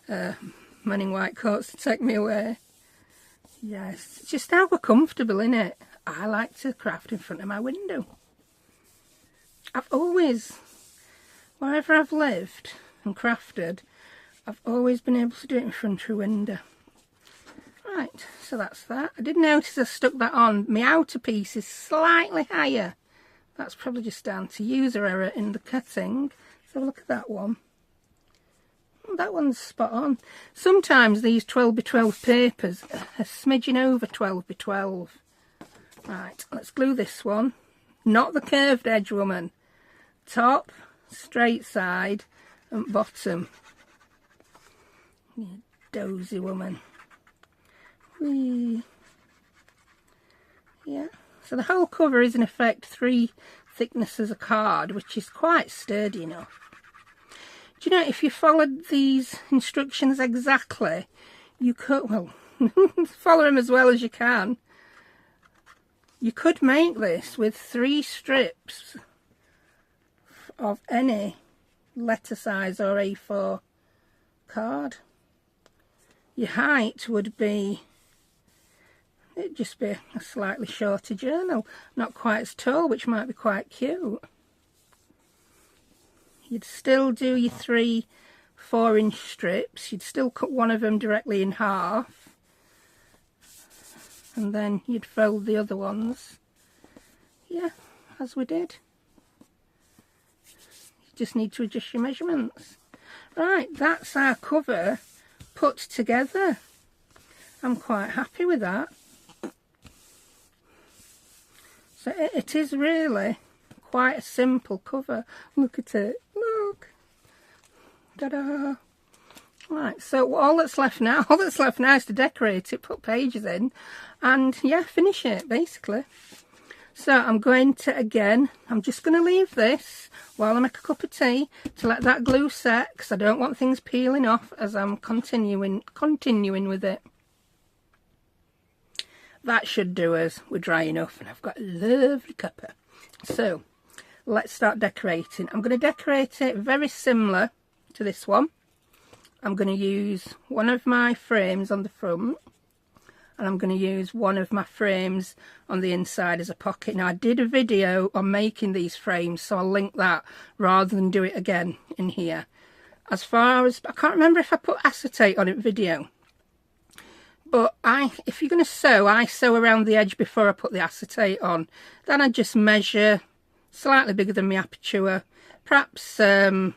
S1: men in white coats to take me away. Yes, it's just how we're comfortable, innit? I like to craft in front of my window. I've always, wherever I've lived and crafted, I've always been able to do it in front of a window. Right, so that's that. I did notice I stuck that on. My outer piece is slightly higher. That's probably just down to user error in the cutting. So look at that one. That one's spot on. Sometimes these 12x12 papers are smidging over 12x12. Right, let's glue this one. Not the curved edge, woman. Top, straight side and bottom. You dozy woman. Whee. Yeah, so the whole cover is in effect 3 thicknesses of card, which is quite sturdy enough. Do you know, if you followed these instructions exactly, you could, well, follow them as well as you can. You could make this with 3 strips of any letter size or A4 card. Your height would be, it'd just be a slightly shorter journal, not quite as tall, which might be quite cute. You'd still do your 3 4-inch strips. You'd still cut one of them directly in half, and then you'd fold the other ones, yeah, as we did. You just need to adjust your measurements. Right, that's our cover put together. I'm quite happy with that. So it is really quite a simple cover. Look at it, look. Ta-da! Right, so all that's left now is to decorate it, put pages in, and yeah, finish it basically. So I'm going to, again, I'm just going to leave this while I make a cup of tea to let that glue set, because I don't want things peeling off as I'm continuing with it. That should do us. We're dry enough, and I've got a lovely cuppa. So let's start decorating. I'm going to decorate it very similar to this one. I'm going to use one of my frames on the front, and I'm going to use one of my frames on the inside as a pocket. Now, I did a video on making these frames, so I'll link that rather than do it again in here. As far as, I can't remember if I put acetate on it video, but if you're going to sew, I sew around the edge before I put the acetate on. Then I just measure slightly bigger than my aperture, perhaps ½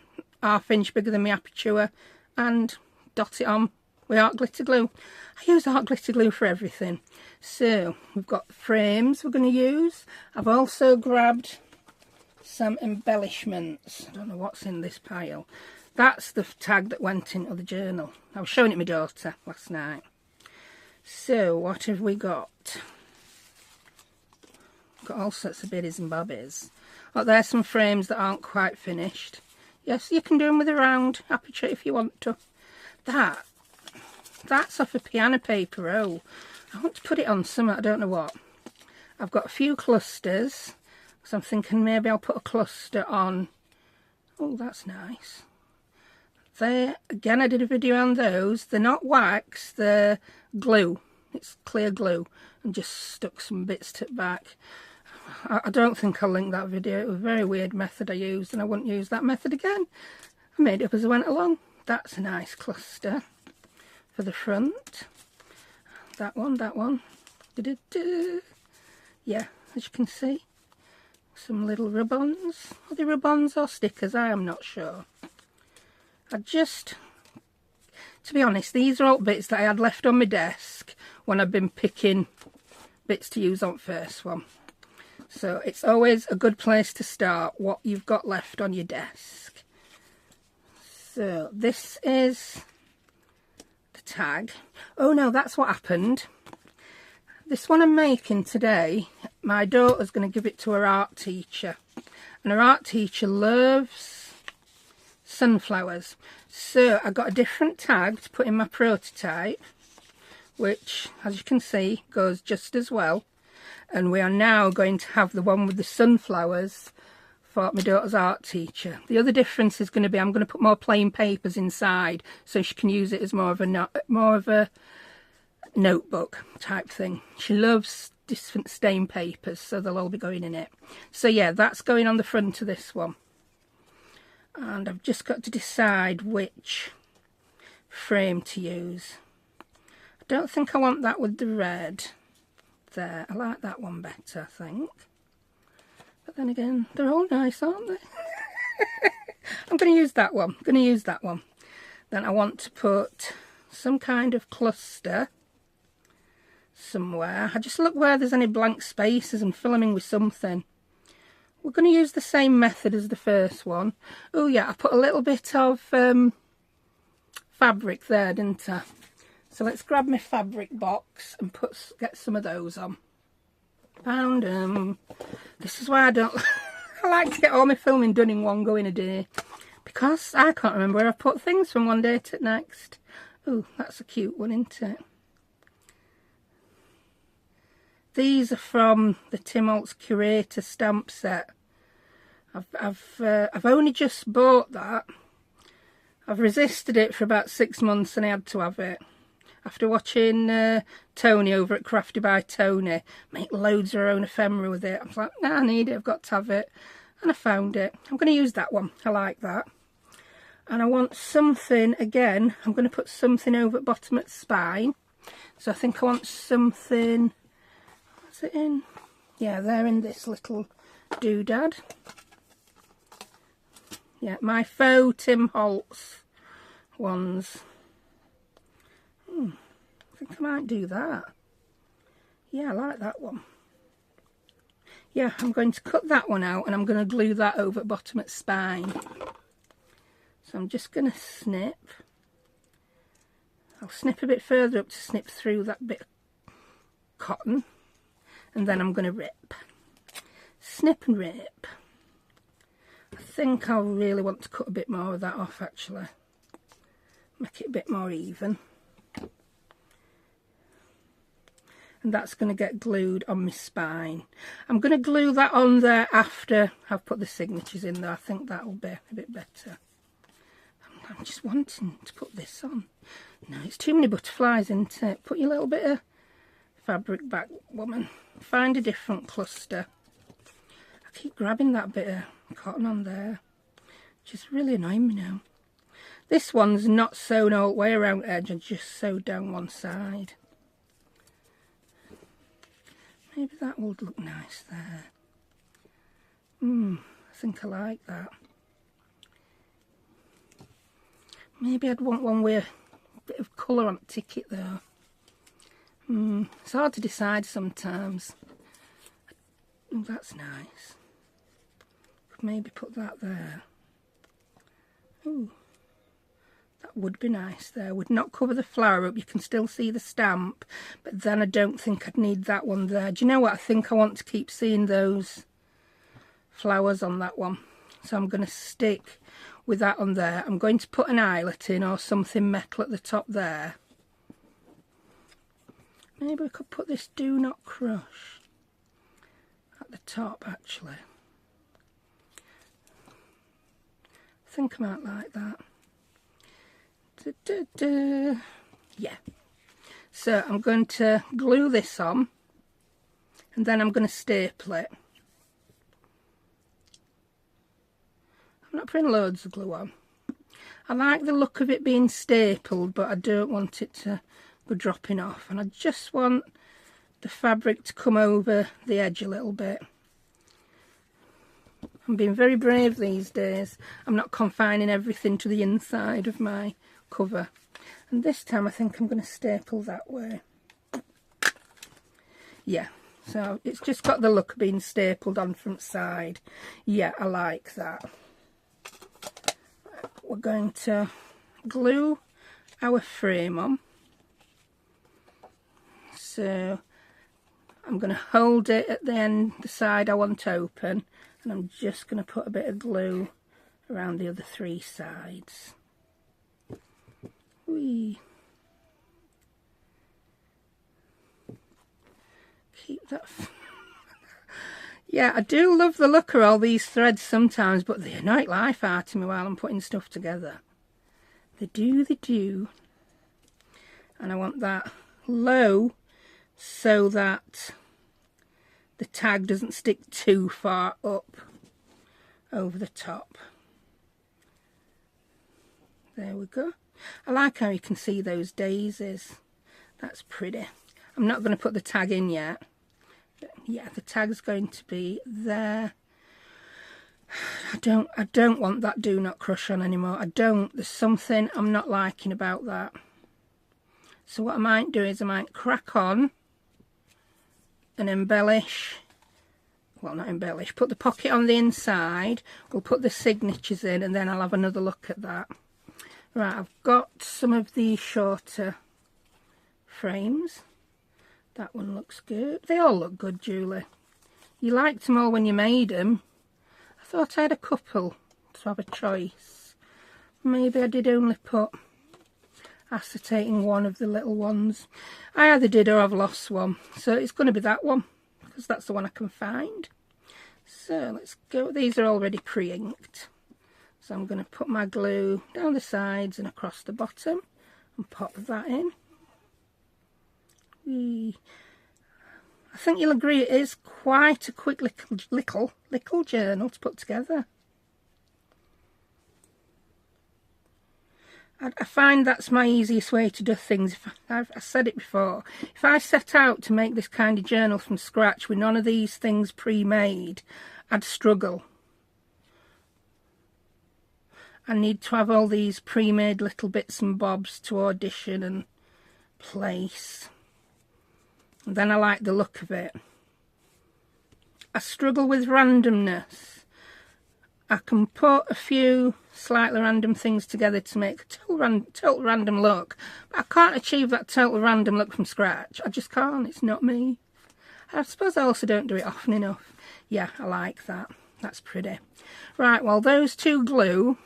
S1: inch bigger than my aperture, and dot it on with art glitter glue. I use art glitter glue for everything. So we've got frames we're going to use. I've also grabbed some embellishments. I don't know what's in this pile. That's the tag that went into the journal. I was showing it to my daughter last night. So what have we got? Got all sorts of biddies and bobbies. Oh, there's some frames that aren't quite finished. Yes, you can do them with a round aperture if you want to. That's off of piano paper. Oh, I want to put it on something, I don't know what. I've got a few clusters, so I'm thinking maybe I'll put a cluster on. Oh, that's nice. There, again, I did a video on those. They're not wax, they're glue. It's clear glue, and just stuck some bits to the back. I don't think I'll link that video. It was a very weird method I used, and I wouldn't use that method again. I made it up as I went along. That's a nice cluster for the front. That one. Da-da-da. Yeah, as you can see, some little ribbons. Are they ribbons or stickers? I am not sure. To be honest, these are all bits that I had left on my desk when I've been picking bits to use on first one. So it's always a good place to start, what you've got left on your desk. So this is the tag. Oh no, that's what happened. This one I'm making today, my daughter's going to give it to her art teacher. And her art teacher loves sunflowers. So I got a different tag to put in my prototype, which, as you can see, goes just as well. And we are now going to have the one with the sunflowers for my daughter's art teacher. The other difference is going to be I'm going to put more plain papers inside so she can use it as more of a notebook type thing. She loves different stain papers, so they'll all be going in it. So yeah, that's going on the front of this one. And I've just got to decide which frame to use. I don't think I want that with the red. There, I like that one better, I think. But then again, they're all nice, aren't they? I'm going to use that one. Then I want to put some kind of cluster somewhere. I just look where there's any blank spaces and fill them in with something. We're going to use the same method as the first one. Oh yeah, I put a little bit of fabric there, didn't I? So let's grab my fabric box and get some of those on. Found them. This is why I like to get all my filming done in one go in a day, because I can't remember where I put things from one day to the next. Oh, that's a cute one, isn't it? These are from the Tim Holtz Curator stamp set. I've only just bought that. I've resisted it for about 6 months and I had to have it. After watching Tony over at Crafty by Tony make loads of her own ephemera with it, I was like, nah, I need it, I've got to have it. And I found it. I'm going to use that one. I like that. And I want something, again, I'm going to put something over at bottom at spine. So I think I want something, what's it in? Yeah, they're in this little doodad. Yeah, my faux Tim Holtz ones. I think I might do that. Yeah, I like that one. Yeah, I'm going to cut that one out and I'm going to glue that over at bottom at spine. So I'm just going to snip. I'll snip a bit further up to snip through that bit of cotton. And then I'm going to rip. Snip and rip. I think I'll really want to cut a bit more of that off actually. Make it a bit more even. And that's going to get glued on my spine. I'm going to glue that on there after I've put the signatures in there. I think that will be a bit better. I'm just wanting to put this on. No, it's too many butterflies, isn't it? Put your little bit of fabric back, woman. Find a different cluster. I keep grabbing that bit of cotton on there, which is really annoying me now. This one's not sewn all the way around the edge, I just sewed down one side. Maybe that would look nice there. I think I like that. Maybe I'd want one with a bit of colour on the ticket though. It's hard to decide sometimes. Oh, that's nice. Could maybe put that there. Ooh, that would be nice there. Would not cover the flower up. You can still see the stamp, but then I don't think I'd need that one there. Do you know what? I think I want to keep seeing those flowers on that one. So I'm going to stick with that on there. I'm going to put an eyelet in or something metal at the top there. Maybe we could put this do not crush at the top actually. I think I might like that. Yeah. So I'm going to glue this on and then I'm going to staple it. I'm not putting loads of glue on. I like the look of it being stapled, but I don't want it to go dropping off, and I just want the fabric to come over the edge a little bit. I'm being very brave these days. I'm not confining everything to the inside of my cover. And this time I think I'm going to staple that way. Yeah, so it's just got the look of being stapled on front side. Yeah, I like that. We're going to glue our frame on. So I'm going to hold it at the end, the side I want open, and I'm just going to put a bit of glue around the other 3 sides. Whee. Keep that. Yeah, I do love the look of all these threads sometimes, but they annoy life out of me while I'm putting stuff together. They do. And I want that low so that the tag doesn't stick too far up over the top. There we go. I like how you can see those daisies. That's pretty. I'm not going to put the tag in yet. But yeah, the tag's going to be there. I don't want that do not crush on anymore. I don't. There's something I'm not liking about that. So what I might do is I might crack on and embellish. Well, not embellish. Put the pocket on the inside. We'll put the signatures in and then I'll have another look at that. Right, I've got some of these shorter frames. That one looks good. They all look good, Julie. You liked them all when you made them. I thought I had a couple to have a choice. Maybe I did only put acetate in one of the little ones. I either did or I've lost one. So it's going to be that one, because that's the one I can find. So let's go. These are already pre-inked. So I'm going to put my glue down the sides and across the bottom and pop that in. I think you'll agree it is quite a quick little journal to put together. I find that's my easiest way to do things. I said it before, if I set out to make this kind of journal from scratch with none of these things pre-made, I'd struggle. I need to have all these pre-made little bits and bobs to audition and place. And then I like the look of it. I struggle with randomness. I can put a few slightly random things together to make a total random look, but I can't achieve that total random look from scratch. I just can't. It's not me. I suppose I also don't do it often enough. Yeah, I like that. That's pretty. Right, while those two glue,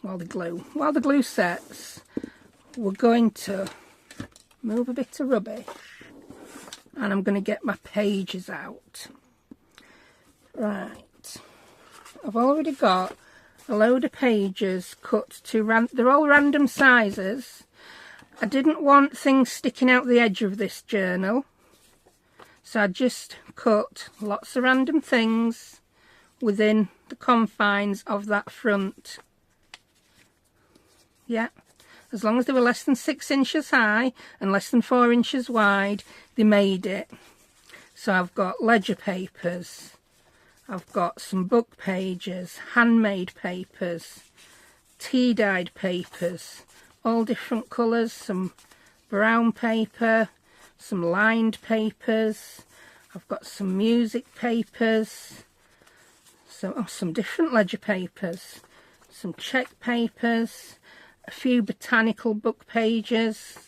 S1: while the glue sets, we're going to move a bit of rubbish, and I'm going to get my pages out. Right. I've already got a load of pages cut to they're all random sizes. I didn't want things sticking out the edge of this journal, so I just cut lots of random things within the confines of that front. Yeah, as long as they were less than 6 inches high and less than 4 inches wide, they made it. So I've got ledger papers, I've got some book pages, handmade papers, tea-dyed papers, all different colours, some brown paper, some lined papers. I've got some music papers, some different ledger papers, some check papers, a few botanical book pages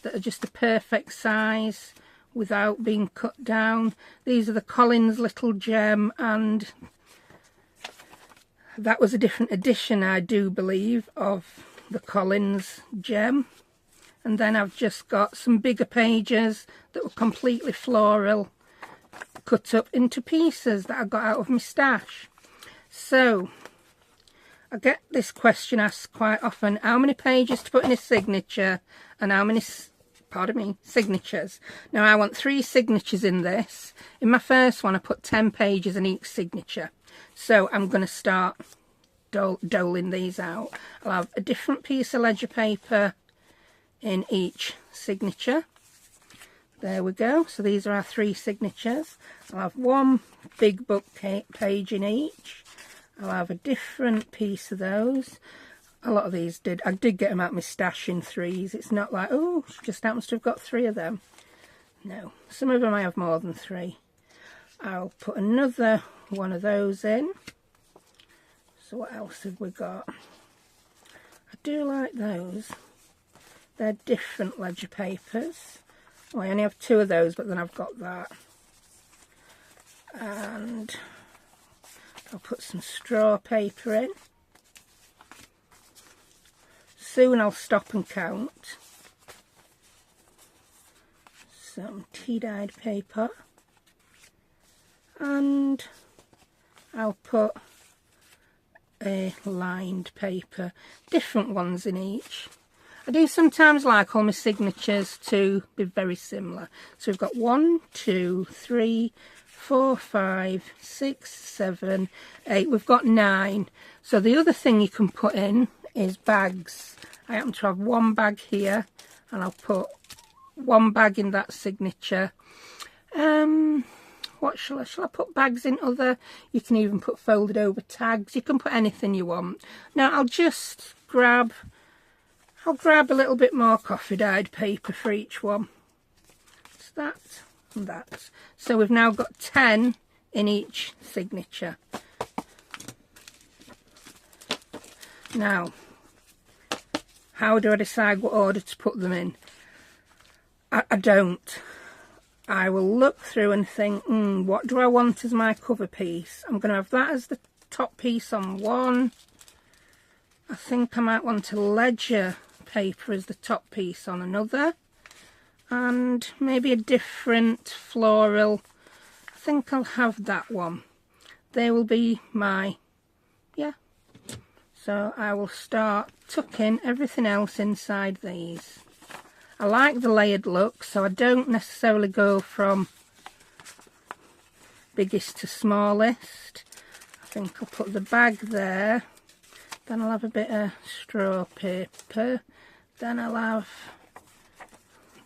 S1: that are just the perfect size without being cut down. These are the Collins Little Gem, and that was a different edition, I do believe, of the Collins Gem. And then I've just got some bigger pages that were completely floral, cut up into pieces that I got out of my stash. So I get this question asked quite often: how many pages to put in a signature, and how many signatures. Now I want 3 signatures in this. In my first one I put 10 pages in each signature, so I'm going to start doling these out. I'll have a different piece of ledger paper in each signature. There we go. So these are our 3 signatures. I'll have one big book page in each. I'll have a different piece of those. A lot of these I did get them out of my stash in 3s. It's not like, oh, she just happens to have got 3 of them. No, some of them I have more than 3. I'll put another one of those in. So what else have we got? I do like those. They're different ledger papers. Oh, I only have 2 of those, but then I've got that. And I'll put some straw paper in. Soon I'll stop and count. Some tea-dyed paper. And I'll put a lined paper. Different ones in each. I do sometimes like all my signatures to be very similar. So we've got 1, 2, 3, 4, 5, 6, 7, 8. We've got 9. So the other thing you can put in is bags. I happen to have one bag here, and I'll put one bag in that signature. What shall I put bags in other? You can even put folded over tags. You can put anything you want. Now I'll just grab a little bit more coffee dyed paper for each one. It's that and that. So we've now got 10 in each signature. Now, how do I decide what order to put them in? I don't. I will look through and think, what do I want as my cover piece? I'm going to have that as the top piece on one. I think I might want a ledger paper as the top piece on another. And maybe a different floral. I think I'll have that one. They will be my, yeah. So I will start tucking everything else inside these. I like the layered look, so I don't necessarily go from biggest to smallest. I think I'll put the bag there. Then I'll have a bit of straw paper. Then I'll have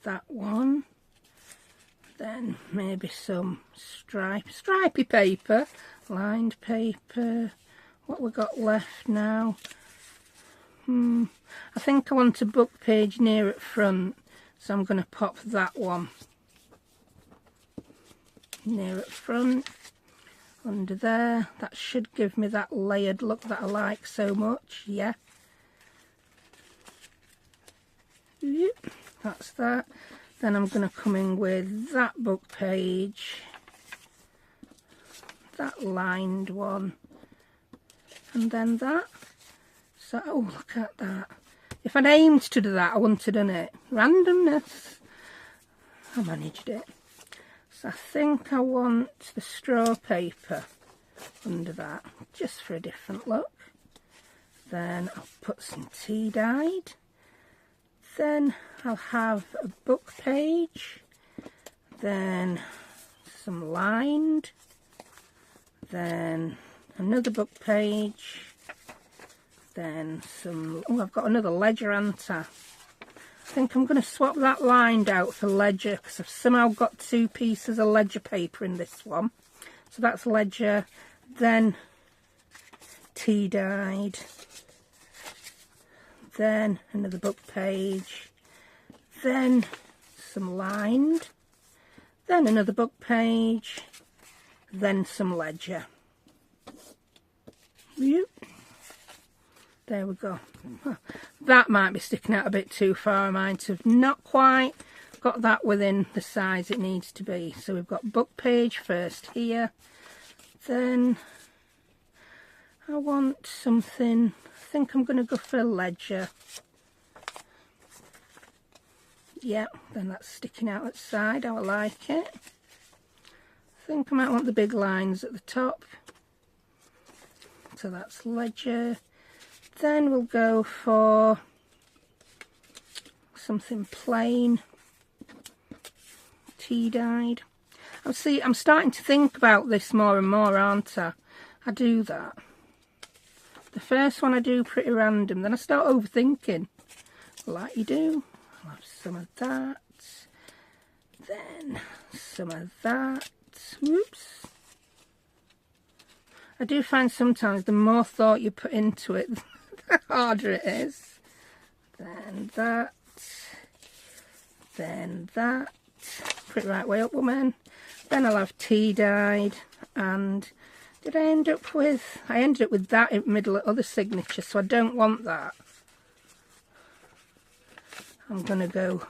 S1: that one. Then maybe some stripy paper, lined paper. What we got left now? I think I want a book page near at front, so I'm going to pop that one near at front, under there. That should give me that layered look that I like so much. Yeah. Yep, that's that. Then I'm going to come in with that book page, that lined one, and then that. So, oh, look at that. If I'd aimed to do that, I wouldn't have done it. Randomness. I managed it. So I think I want the straw paper under that, just for a different look. Then I'll put some tea dyed. Then I'll have a book page. Then some lined. Then another book page. Then some, oh, I've got another ledger anta. I think I'm going to swap that lined out for ledger, because I've somehow got two pieces of ledger paper in this one. So that's ledger, then tea dyed, then another book page, then some lined, then another book page, then some ledger. Yep. There we go. That might be sticking out a bit too far. I might have not quite got that within the size it needs to be. So we've got book page first here. Then I want something, I think I'm going to go for a ledger. Yeah, then that's sticking out at the side, how I like it. I think I might want the big lines at the top. So that's ledger. Then we'll go for something plain, tea dyed. I'm starting to think about this more and more, aren't I? I do that. The first one I do pretty random, then I start overthinking, like you do. I'll have some of that, then some of that. Whoops. I do find sometimes the more thought you put into it, the harder it is. Then that. Then that. Put it right way up, woman. Then I'll have tea dyed. And did I end up with... I ended up with that in the middle of other signatures, so I don't want that. I'm going to go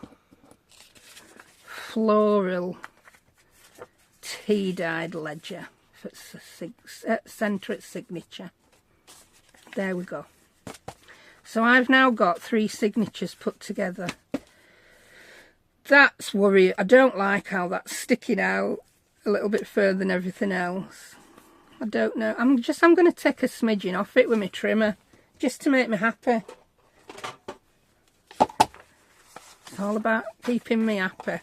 S1: floral tea dyed ledger. If it's a centre signature. There we go. So I've now got 3 signatures put together. That's worrying. I don't like how that's sticking out a little bit further than everything else. I don't know. I'm going to take a smidgen off it with my trimmer, just to make me happy. It's all about keeping me happy.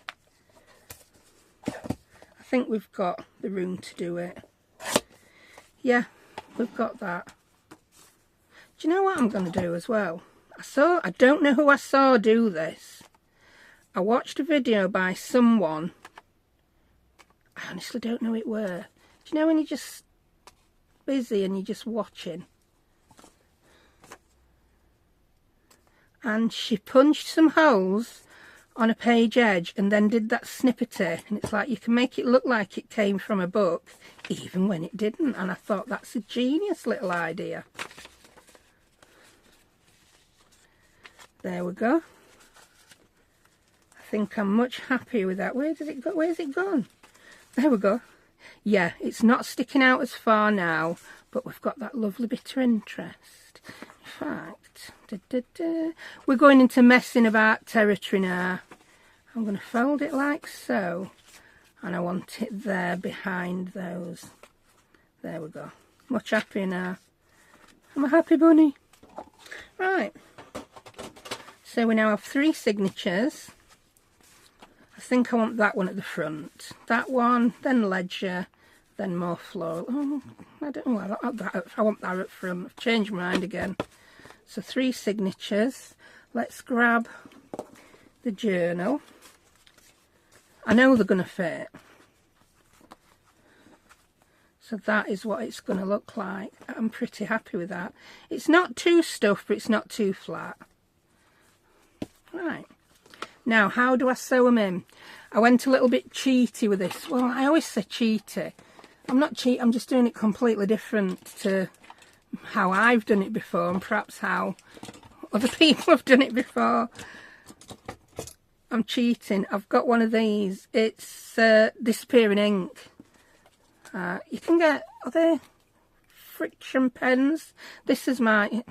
S1: I think we've got the room to do it. Yeah, we've got that. Do you know what I'm going to do as well? I don't know who I saw do this. I watched a video by someone. I honestly don't know who it were. Do you know when you're just busy and you're just watching? And she punched some holes on a page edge and then did that snippety, and it's like you can make it look like it came from a book even when it didn't. And I thought, that's a genius little idea. There we go. I think I'm much happier with that. Where did it go? Where's it gone? There we go. Yeah, it's not sticking out as far now, but we've got that lovely bit of interest. In fact, we're going into messing about territory now. I'm going to fold it like so. and I want it there behind those. There we go. Much happier now. I'm a happy bunny. Right. So we now have 3 signatures. I think I want that one at the front. That one, then ledger, then more floral. Oh, I don't know. I want that at front. I've changed my mind again. So 3 signatures. Let's grab the journal. I know they're going to fit. So that is what it's going to look like. I'm pretty happy with that. It's not too stuffed, but it's not too flat. Right. Now, how do I sew them in? I went a little bit cheaty with this. Well, I always say cheaty. I'm not cheating. I'm just doing it completely different to how I've done it before, and perhaps how other people have done it before. I'm cheating. I've got one of these. It's disappearing ink. You can get other friction pens. This is my...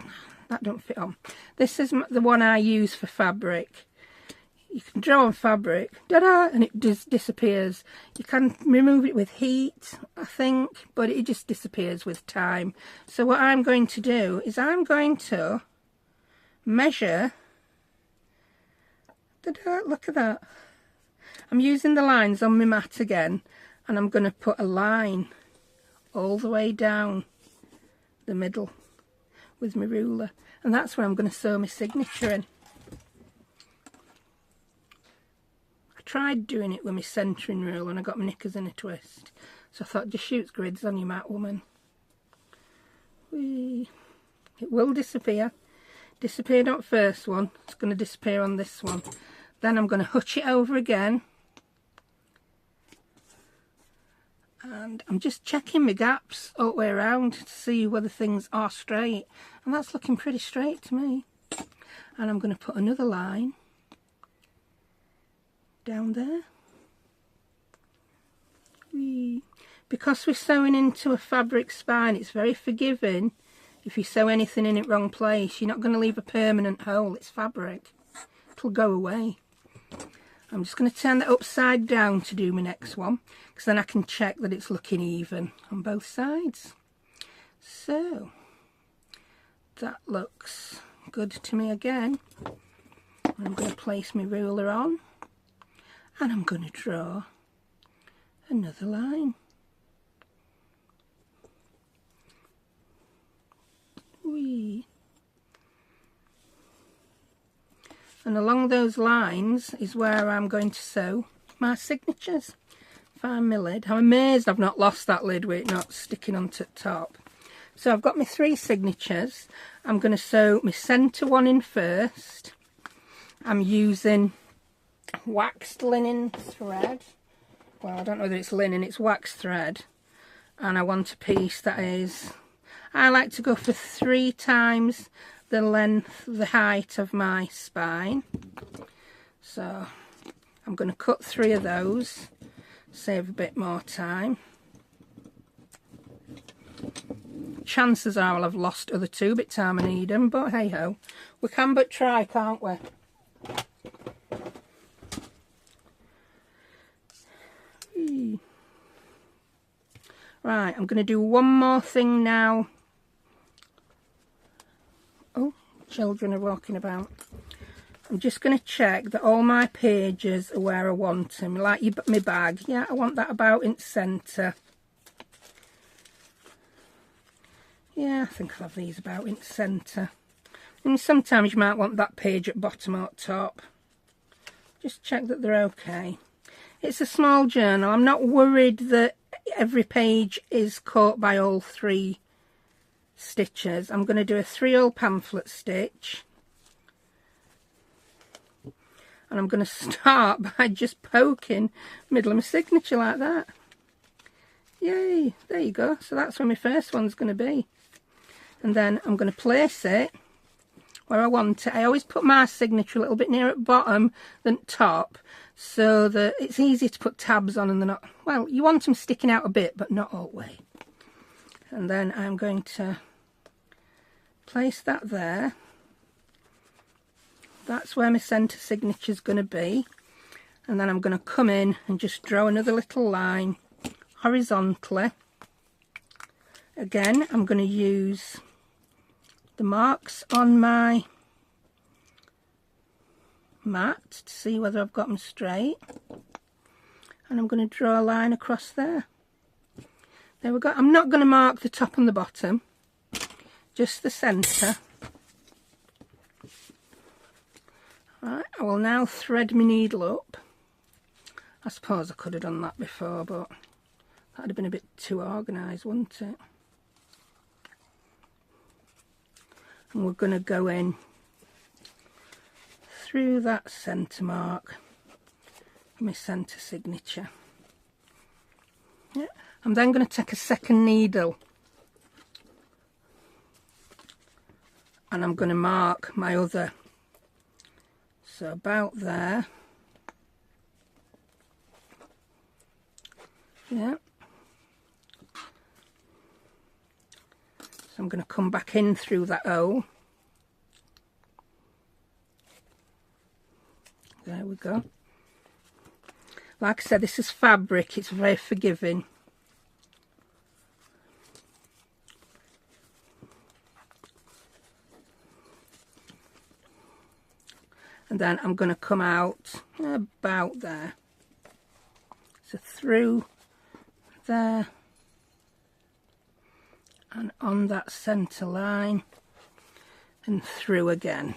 S1: That don't fit on. This is the one I use for fabric. You can draw on fabric, ta-da, and it just disappears. You can remove it with heat, I think, but it just disappears with time. So what I'm going to do is I'm going to measure. Ta-da, look at that. I'm using the lines on my mat again, and I'm going to put a line all the way down the middle with my ruler, and that's where I'm going to sew my signature in. I tried doing it with my centering ruler and I got my knickers in a twist, so I thought, just shoot grids on your mat, woman. Whee. It will disappear. Disappeared on the first one, it's going to disappear on this one. Then I'm going to hutch it over again, and I'm just checking my gaps all the way around to see whether things are straight, and that's looking pretty straight to me. And I'm going to put another line down there. Whee. Because we're sewing into a fabric spine, it's very forgiving. If you sew anything in it wrong place, you're not going to leave a permanent hole. It's fabric. It'll go away. I'm just going to turn that upside down to do my next one, because then I can check that it's looking even on both sides. So, that looks good to me again. I'm going to place my ruler on, and I'm going to draw another line. Whee. And along those lines is where I'm going to sew my signatures. Find my lid. I'm amazed I've not lost that lid with it not sticking onto the top. So I've got my 3 signatures. I'm going to sew my centre one in first. I'm using waxed linen thread. Well, I don't know whether it's linen, it's waxed thread. And I want a piece that is... I like to go for 3 times the length, the height of my spine. So I'm going to cut 3 of those, save a bit more time. Chances are I'll have lost other 2 by the time I need them, but hey ho, we can but try, can't we? Right, I'm going to do one more thing now. Oh, children are walking about. I'm just going to check that all my pages are where I want them. Like my bag. Yeah, I want that about in the centre. Yeah, I think I'll have these about in the centre. And sometimes you might want that page at bottom or top. Just check that they're okay. It's a small journal. I'm not worried that every page is caught by all 3 stitches. I'm going to do a 3-hole pamphlet stitch, and I'm going to start by just poking middle of my signature like that. Yay, there you go. So that's where my first one's going to be, and then I'm going to place it where I want it. I always put my signature a little bit nearer at bottom than top, so that it's easy to put tabs on and they're not, well, you want them sticking out a bit but not all the way. And then I'm going to place that there. That's where my centre signature is going to be. And then I'm going to come in and just draw another little line horizontally. Again, I'm going to use the marks on my mat to see whether I've got them straight. And I'm going to draw a line across there. There we go. I'm not going to mark the top and the bottom, just the centre. Right, I will now thread my needle up. I suppose I could have done that before, but that would have been a bit too organised, wouldn't it? And we're going to go in through that centre mark, my centre signature. Yeah. I'm then going to take a second needle and I'm going to mark my other. So about there. Yeah. So I'm going to come back in through that hole. There we go. Like I said, this is fabric, it's very forgiving. And then I'm going to come out about there. So through there and on that centre line and through again.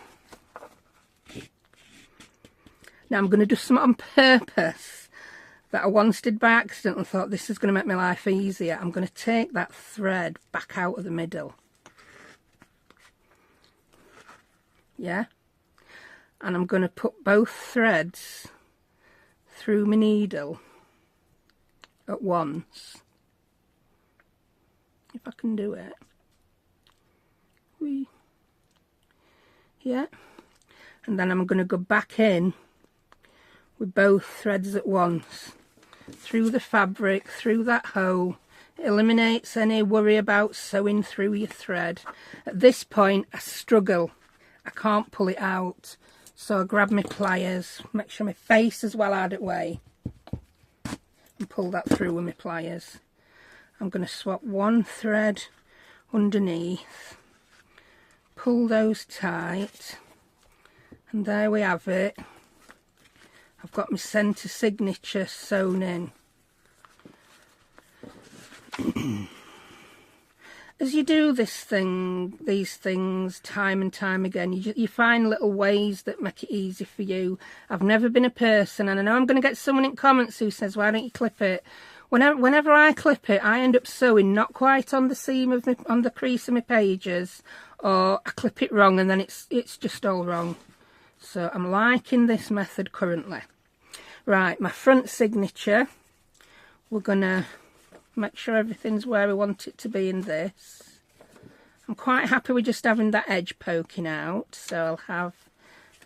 S1: Now I'm going to do something on purpose that I once did by accident and thought this is going to make my life easier. I'm going to take that thread back out of the middle. Yeah? And I'm going to put both threads through my needle at once. If I can do it. Yeah. And then I'm going to go back in with both threads at once. Through the fabric, through that hole. It eliminates any worry about sewing through your thread. At this point, I struggle. I can't pull it out. So I grab my pliers, make sure my face is well out of the way, and pull that through with my pliers. I'm going to swap one thread underneath, pull those tight, and there we have it. I've got my centre signature sewn in. As you do these things time and time again, you find little ways that make it easy for you. I've never been a person, and I know I'm going to get someone in comments who says, why don't you clip it? Whenever I clip it, I end up sewing not quite on the seam of on the crease of my pages, or I clip it wrong and then it's just all wrong. So I'm liking this method currently. Right, my front signature, we're going to make sure everything's where we want it to be in this. I'm quite happy with just having that edge poking out, so I'll have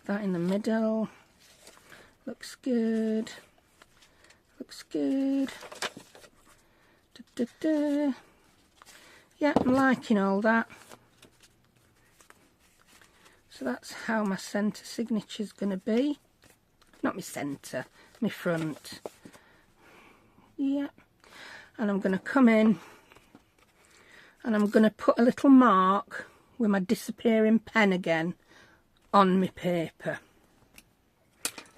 S1: that in the middle. Looks good. Looks good. Da, da, da. Yeah, I'm liking all that. So that's how my centre signature's going to be. Not my centre, my front. Yeah. And I'm going to come in and I'm going to put a little mark with my disappearing pen again on my paper.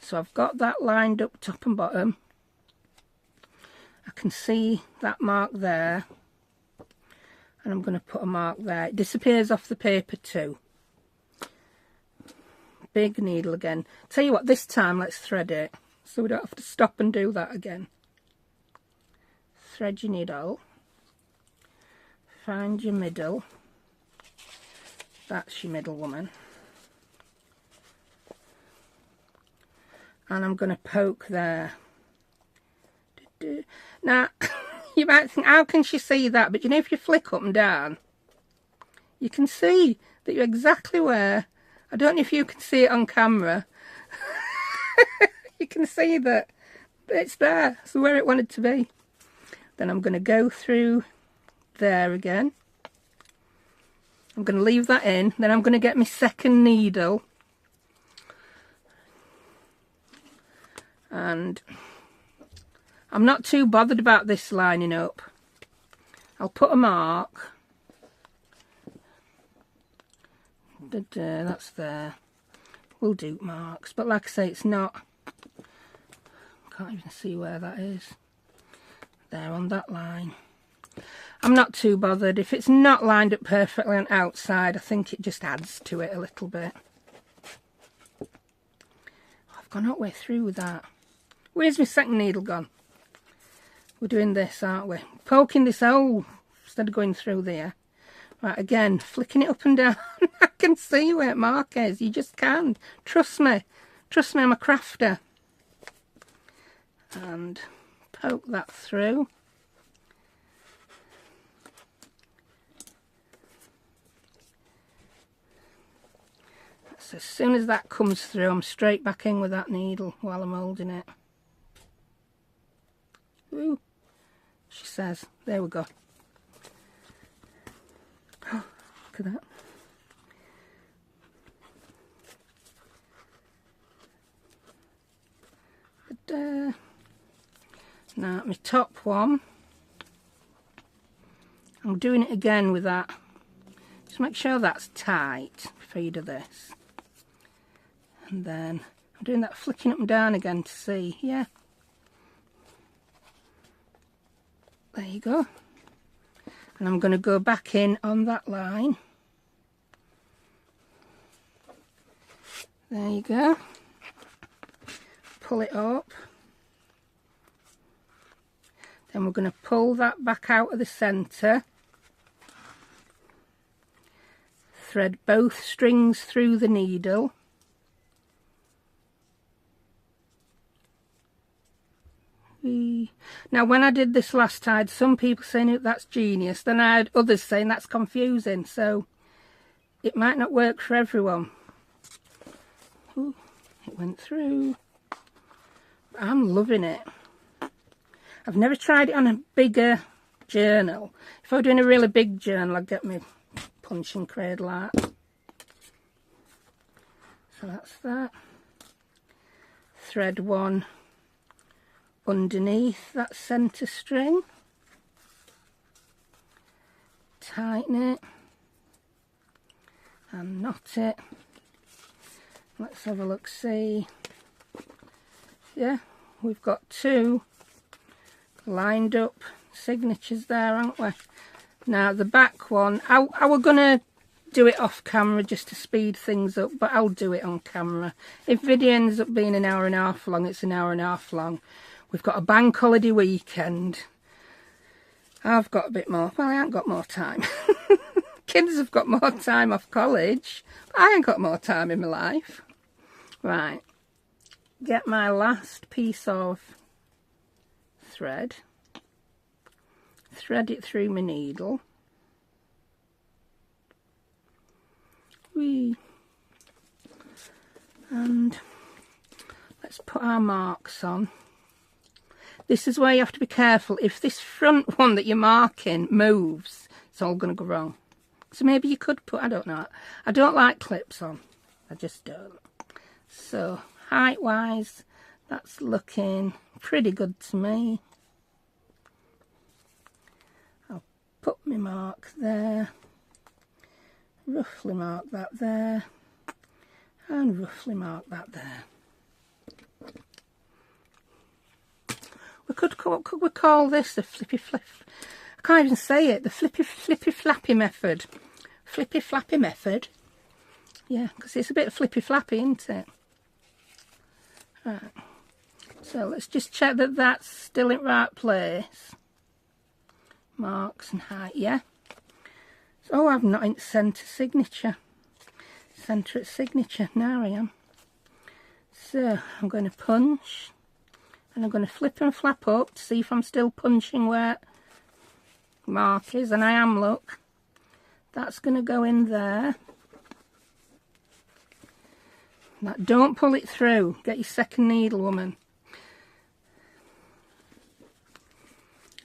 S1: So I've got that lined up top and bottom. I can see that mark there, and I'm going to put a mark there. It disappears off the paper too. Big needle again. Tell you what, this time let's thread it so we don't have to stop and do that again. Thread your needle, find your middle, that's your middle, woman, and I'm going to poke there. Now you might think, how can she see that? But you know, if you flick up and down, you can see that you're exactly where. I don't know if you can see it on camera. You can see that it's there, so where it wanted to be. Then I'm going to go through there again. I'm going to leave that in. Then I'm going to get my second needle. And I'm not too bothered about this lining up. I'll put a mark. That's there. We'll do marks, but like I say, it's not, can't even see where that is. There on that line. I'm not too bothered. If it's not lined up perfectly on outside, I think it just adds to it a little bit. I've gone all the way through with that. Where's my second needle gone? We're doing this, aren't we? Poking this hole instead of going through there. Right, again, flicking it up and down. I can see where the mark is. You just can. Trust me. Trust me, I'm a crafter. And poke that through. So as soon as that comes through, I'm straight back in with that needle while I'm holding it. Ooh, she says. There we go. Oh, look at that. But, now, my top one, I'm doing it again with that. Just make sure that's tight before you do this. And then I'm doing that flicking up and down again to see, yeah. There you go. And I'm going to go back in on that line. There you go. Pull it up. Then we're going to pull that back out of the centre. Thread both strings through the needle. Now when I did this last time, I had some people saying that's genius, then I had others saying that's confusing, so it might not work for everyone. Ooh, it went through. I'm loving it. I've never tried it on a bigger journal. If I were doing a really big journal, I'd get my punching cradle out. So that's that. Thread one underneath that centre string. Tighten it. And knot it. Let's have a look, see. Yeah, we've got two lined up signatures there, aren't we? Now the back one, I was going to do it off camera just to speed things up, but I'll do it on camera. If video ends up being an hour and a half long, it's an hour and a half long. We've got a bank holiday weekend. I've got a bit more, well, I ain't got more time. Kids have got more time off college. I ain't got more time in my life. Right, get my last piece of thread. Thread it through my needle. Whee. And let's put our marks on. This is where you have to be careful. If this front one that you're marking moves, it's all going to go wrong. So maybe you could put, I don't know. I don't like clips on. I just don't. So height wise, that's looking pretty good to me. I'll put my mark there. Roughly mark that there. And roughly mark that there. What could we call this? The flippy flip. I can't even say it. The flippy flappy method. Flippy flappy method. Yeah, because it's a bit flippy flappy, isn't it? Right. So let's just check that that's still in the right place. Marks and height, yeah. So I'm not in centre signature. Centre at signature. Now I am. So I'm going to punch. And I'm going to flip and flap up to see if I'm still punching where mark is. And I am, look. That's going to go in there. Now, don't pull it through. Get your second needle, woman.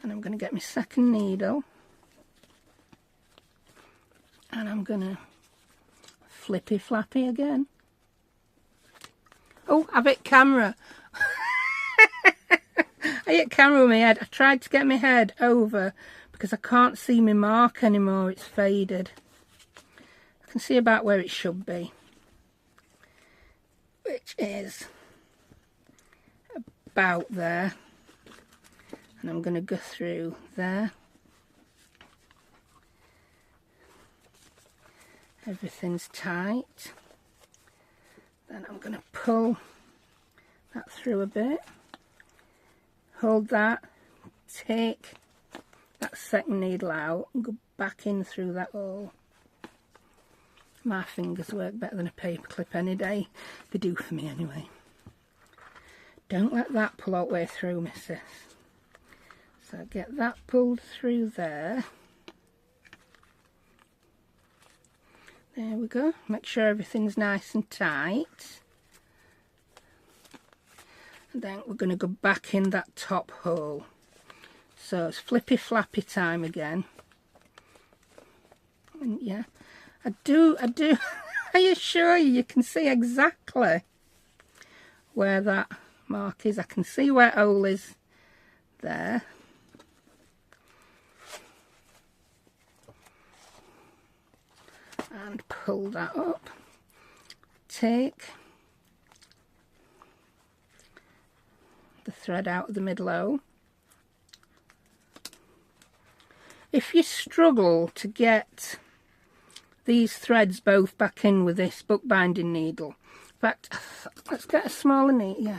S1: And I'm going to get my second needle. And I'm going to flippy flappy again. Oh, I've hit camera. I hit camera with my head. I tried to get my head over because I can't see my mark anymore. It's faded. I can see about where it should be, which is about there. And I'm going to go through there. Everything's tight. Then I'm going to pull that through a bit. Hold that. Take that second needle out and go back in through that hole. My fingers work better than a paper clip any day. They do for me anyway. Don't let that pull all the way through, missus. So get that pulled through there. There we go. Make sure everything's nice and tight. And then we're going to go back in that top hole. So it's flippy flappy time again. And yeah, I do. I assure you can see exactly where that mark is. I can see where hole is there. And pull that up. Take the thread out of the middle hole. If you struggle to get these threads both back in with this bookbinding needle, in fact, let's get a smaller needle. Yeah,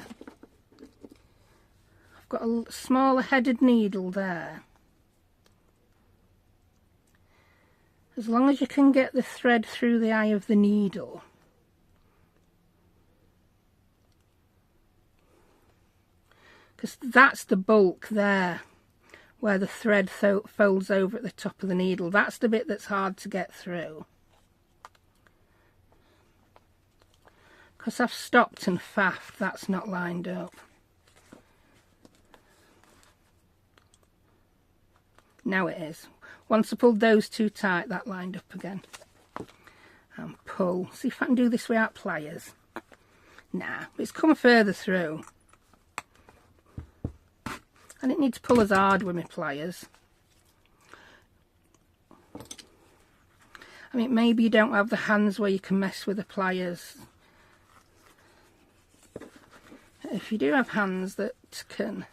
S1: I've got a smaller headed needle there. As long as you can get the thread through the eye of the needle, because that's the bulk there, where the thread folds over at the top of the needle. That's the bit that's hard to get through. Because I've stopped and faffed, that's not lined up. Now it is. Once I pulled those two tight, that lined up again. And pull. See if I can do this without pliers. Nah, it's come further through. I didn't need to pull as hard with my pliers. I mean, maybe you don't have the hands where you can mess with the pliers. If you do have hands that can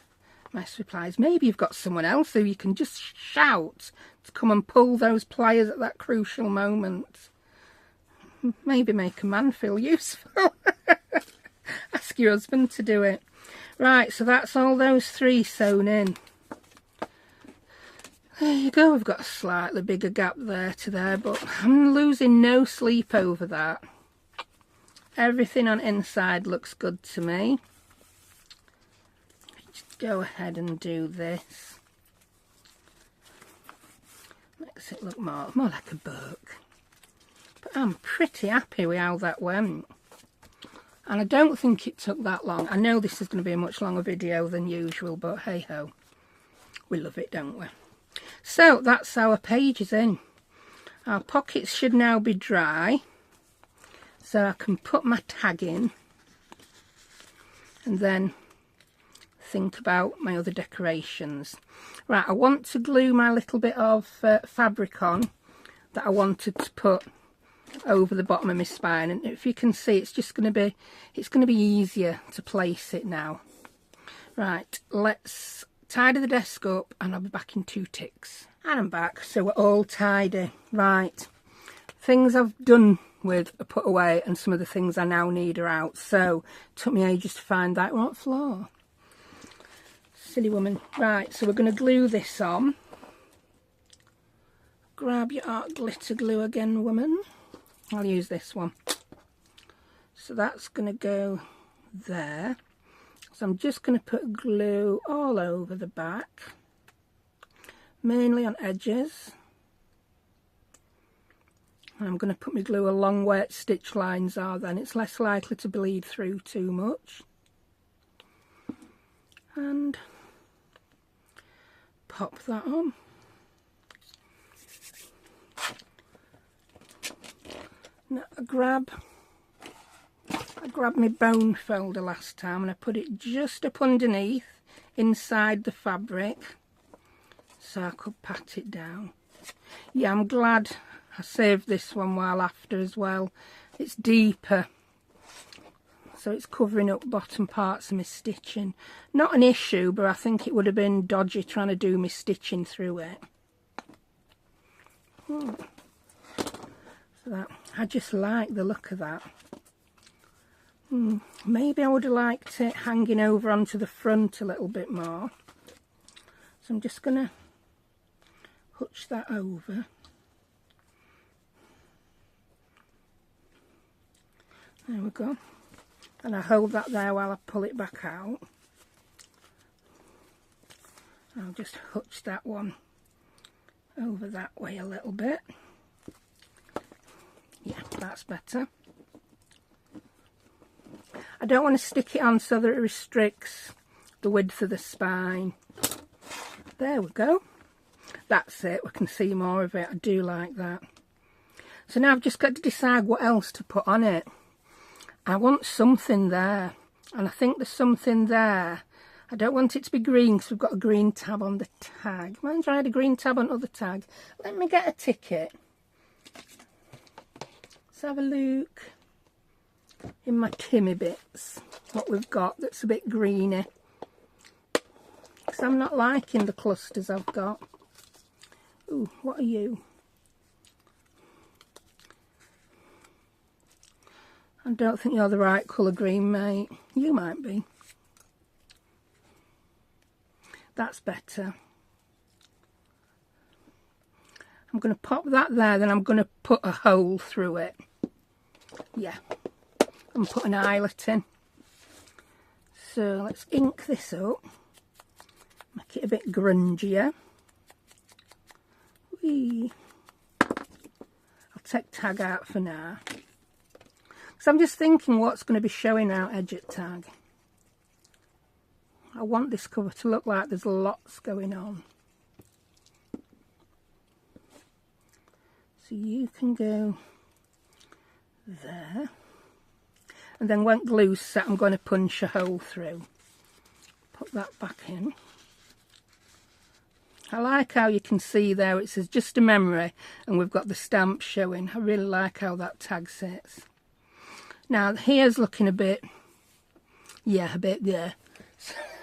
S1: mess with pliers, maybe you've got someone else who you can just shout to come and pull those pliers at that crucial moment. Maybe make a man feel useful. Ask your husband to do it. Right, so that's all those three sewn in. There you go, we've got a slightly bigger gap there to there, but I'm losing no sleep over that. Everything on inside looks good to me. Just go ahead and do this. Makes it look more like a book. But I'm pretty happy with how that went. And I don't think it took that long. I know this is going to be a much longer video than usual, but hey ho. We love it, don't we? So that's our pages in. Our pockets should now be dry. So I can put my tag in. And then think about my other decorations. Right, I want to glue my little bit of fabric on that I wanted to put over the bottom of my spine, and if you can see, it's going to be easier to place it now. Right, let's tidy the desk up and I'll be back in 2 ticks. And I'm back, so we're all tidy. Right, things I've done with are put away, and some of the things I now need are out. So it took me ages to find that on the floor. Silly woman. Right, so we're going to glue this on. Grab your art glitter glue again, woman. I'll use this one. So that's going to go there. So I'm just going to put glue all over the back, mainly on edges. And I'm going to put my glue along where stitch lines are, then it's less likely to bleed through too much. And pop that on. Now I grabbed my bone folder last time and I put it just up underneath inside the fabric, so I could pat it down. Yeah, I'm glad I saved this one while after as well. It's deeper, so it's covering up bottom parts of my stitching. Not an issue, but I think it would have been dodgy trying to do my stitching through it. So that, I just like the look of that. Maybe I would have liked it hanging over onto the front a little bit more. So I'm just going to hutch that over. There we go. And I hold that there while I pull it back out. I'll just hutch that one over that way a little bit. Yeah, that's better. I don't want to stick it on so that it restricts the width of the spine. There we go. That's it. We can see more of it. I do like that. So now I've just got to decide what else to put on it. I want something there. And I think there's something there. I don't want it to be green because we've got a green tab on the tag. Mind if I had a green tab on other tag? Let me get a ticket. Let's have a look in my Timmy bits, what we've got that's a bit greeny, because I'm not liking the clusters I've got. Ooh, what are you? I don't think you're the right colour green, mate. You might be. That's better. I'm going to pop that there, then I'm going to put a hole through it. Yeah. And put an eyelet in. So let's ink this up, make it a bit grungier. Whee. I'll take tag out for now. So I'm just thinking what's going to be showing out edge at tag. I want this cover to look like there's lots going on. So you can go there. And then when glue's set, I'm going to punch a hole through. Put that back in. I like how you can see there it says just a memory and we've got the stamp showing. I really like how that tag sits. Now here's looking a bit, yeah, a bit there.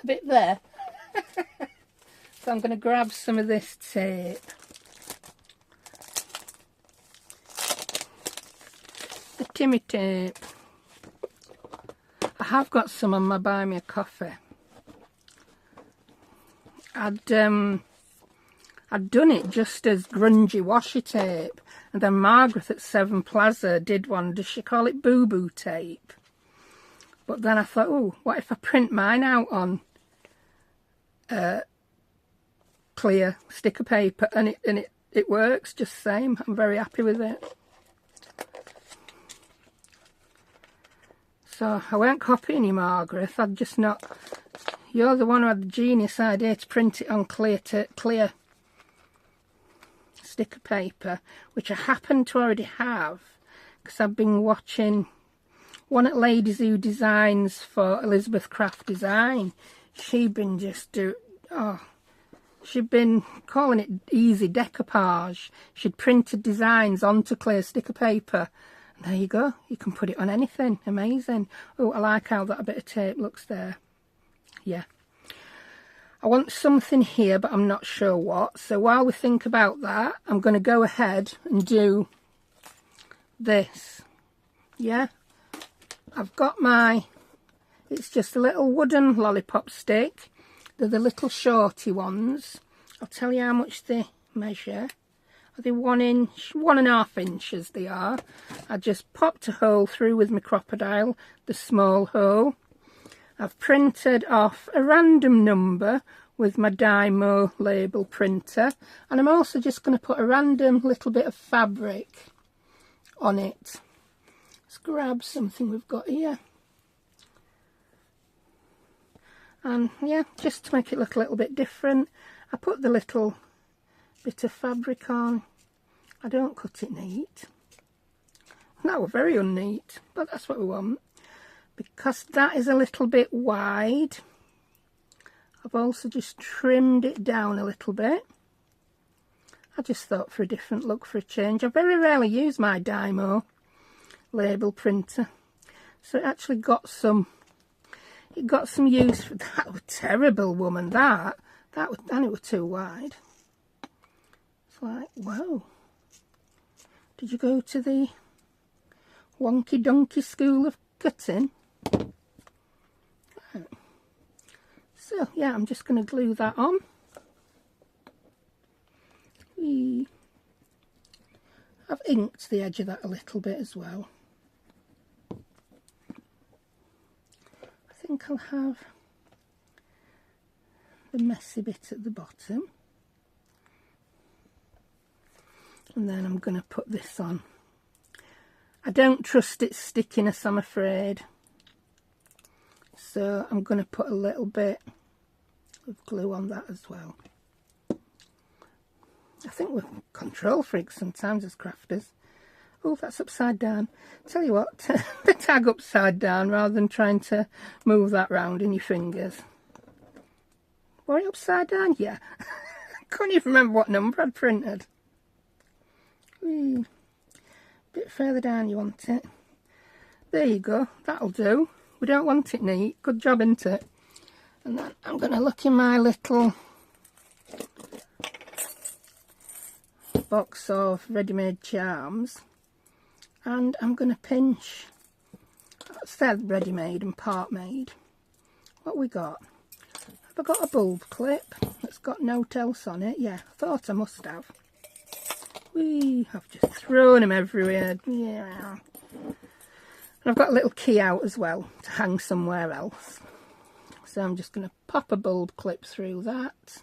S1: A bit there. So I'm going to grab some of this tape. The Timmy tape. I have got some on my Buy Me a Coffee. I'd done it just as grungy washi tape, and then Margaret at Seven Plaza did one. Does she call it boo boo tape? But then I thought, oh, what if I print mine out on clear sticker paper, and it works just the same. I'm very happy with it. So I won't copy any Margaret. I'd just not. You're the one who had the genius idea to print it on clear sticker paper, which I happen to already have because I've been watching one at Ladies Who Designs for Elizabeth Craft Design. She'd been she'd been calling it easy decoupage. She'd printed designs onto clear sticker paper. And there you go. You can put it on anything. Amazing. Oh, I like how that bit of tape looks there. Yeah. I want something here, but I'm not sure what. So while we think about that, I'm going to go ahead and do this. Yeah. I've got it's just a little wooden lollipop stick. They're the little shorty ones. I'll tell you how much they measure. Are they 1 inch, 1.5 inches they are. I just popped a hole through with my crocodile, the small hole. I've printed off a random number with my Dymo label printer, and I'm also just going to put a random little bit of fabric on it. Let's grab something we've got here. And yeah, just to make it look a little bit different, I put the little bit of fabric on. I don't cut it neat. No, we're very unneat, but that's what we want. Because that is a little bit wide, I've also just trimmed it down a little bit. I just thought for a different look, for a change. I very rarely use my Dymo label printer, so it actually got some. It got some use for that. Was terrible, woman. That was, and it was too wide. It's like, whoa. Did you go to the wonky donkey school of cutting? Right. So yeah, I'm just going to glue that on. I've inked the edge of that a little bit as well. I think I'll have the messy bit at the bottom. And then I'm going to put this on. I don't trust its stickiness, I'm afraid. So I'm going to put a little bit of glue on that as well. I think we're control freaks sometimes as crafters. Oh, that's upside down. Tell you what, the tag upside down rather than trying to move that round in your fingers. Were it upside down? Yeah. I can't even remember what number I'd printed. Bit further down you want it. There you go, that'll do. We don't want it neat. Good job, isn't it? And then I'm going to look in my little box of ready-made charms, and I'm going to pinch. That's said ready-made and part-made. What we got? Have I got a bulb clip that's got note else on it? Yeah, I thought I must have. I've just thrown them everywhere. Yeah. And I've got a little key out as well to hang somewhere else. So I'm just going to pop a bulb clip through that.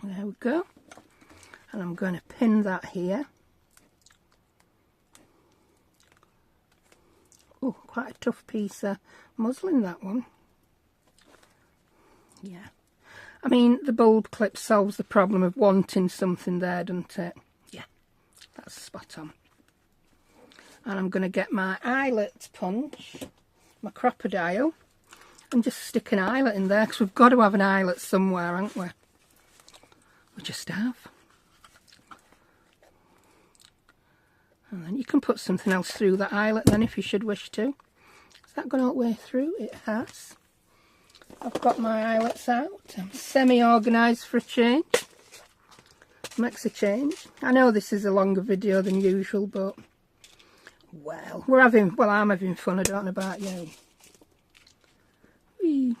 S1: There we go. And I'm going to pin that here. Oh, quite a tough piece of muslin, that one. Yeah. I mean, the bulb clip solves the problem of wanting something there, doesn't it? Yeah, that's spot on. And I'm going to get my eyelet punch, my crocodile, and just stick an eyelet in there, because we've got to have an eyelet somewhere, haven't we? We just have. And then you can put something else through that eyelet then if you should wish to. Has that gone all the way through? It has. I've got my eyelets out. I'm semi-organised for a change. Makes a change. I know this is a longer video than usual, but well, I'm having fun. I don't know about you. Whee.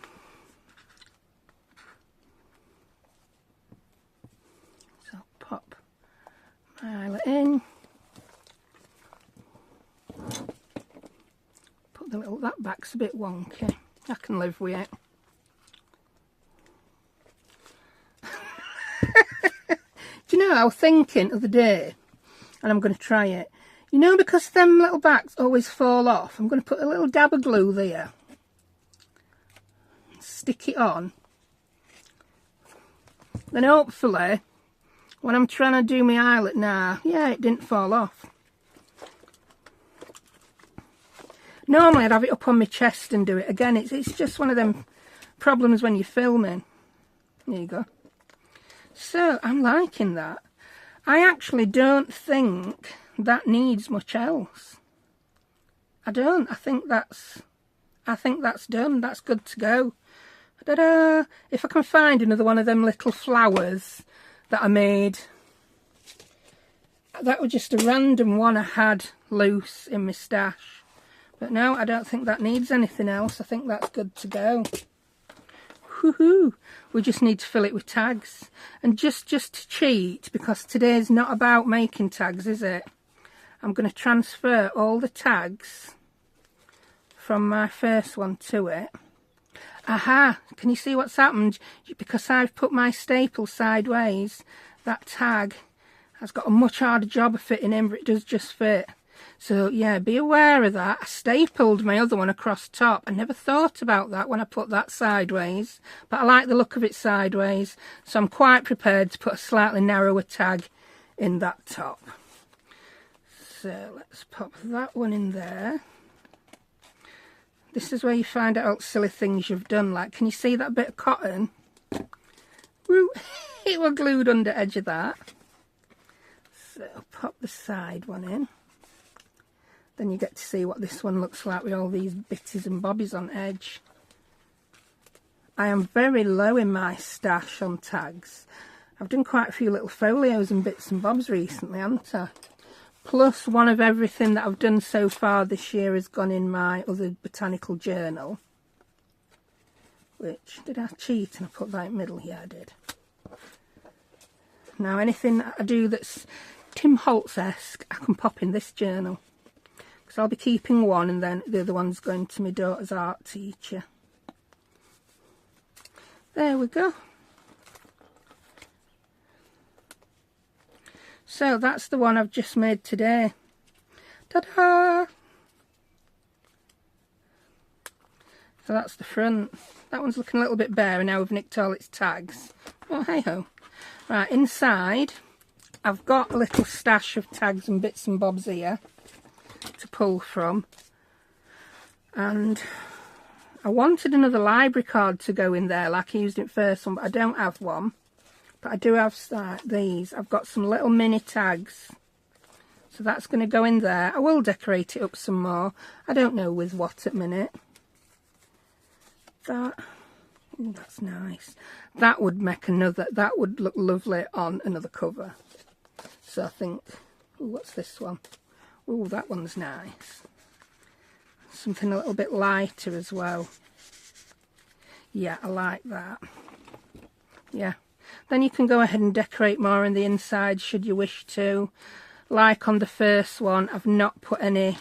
S1: So pop my eyelet in. Put the little, that back's a bit wonky. I can live with it. Do you know, I was thinking the other day, and I'm going to try it. You know, because them little backs always fall off, I'm going to put a little dab of glue there. Stick it on. Then hopefully, when I'm trying to do my eyelet now, yeah, it didn't fall off. Normally I'd have it up on my chest and do it. Again, it's just one of them problems when you're filming. There you go. So, I'm liking that. I actually don't think that needs much else. I don't. I think that's done. That's good to go. Ta-da! If I can find another one of them little flowers that I made. That was just a random one I had loose in my stash. But no, I don't think that needs anything else. I think that's good to go. Woohoo! We just need to fill it with tags. And just to cheat, because today's not about making tags, is it? I'm going to transfer all the tags from my first one to it. Aha! Can you see what's happened? Because I've put my staple sideways, that tag has got a much harder job of fitting in, but it does just fit. So yeah, be aware of that. I stapled my other one across top. I never thought about that when I put that sideways, but I like the look of it sideways, so I'm quite prepared to put a slightly narrower tag in that top. So let's pop that one in there. This is where you find out silly things you've done. Like, can you see that bit of cotton? Woo! It was glued under the edge of that. So pop the side one in. Then you get to see what this one looks like with all these bitties and bobbies on edge. I am very low in my stash on tags. I've done quite a few little folios and bits and bobs recently, haven't I? Plus, one of everything that I've done so far this year has gone in my other botanical journal. Which, did I cheat and I put that in the middle? Yeah, I did. Now, anything I do that's Tim Holtz-esque, I can pop in this journal. Because I'll be keeping one and then the other one's going to my daughter's art teacher. There we go. So that's the one I've just made today. Ta-da! So that's the front. That one's looking a little bit bare and now we've nicked all its tags. Oh, hey-ho. Right, inside I've got a little stash of tags and bits and bobs here to pull from. And I wanted another library card to go in there like I used it first one, but I don't have one. But I do have these. I've got some little mini tags. So that's going to go in there. I will decorate it up some more. I don't know with what at minute. That, ooh, that's nice. That would make another, that would look lovely on another cover. So I think, ooh, what's this one? Ooh, that one's nice. Something a little bit lighter as well. Yeah, I like that. Yeah. Then you can go ahead and decorate more on the inside should you wish to. Like on the first one, I've not put any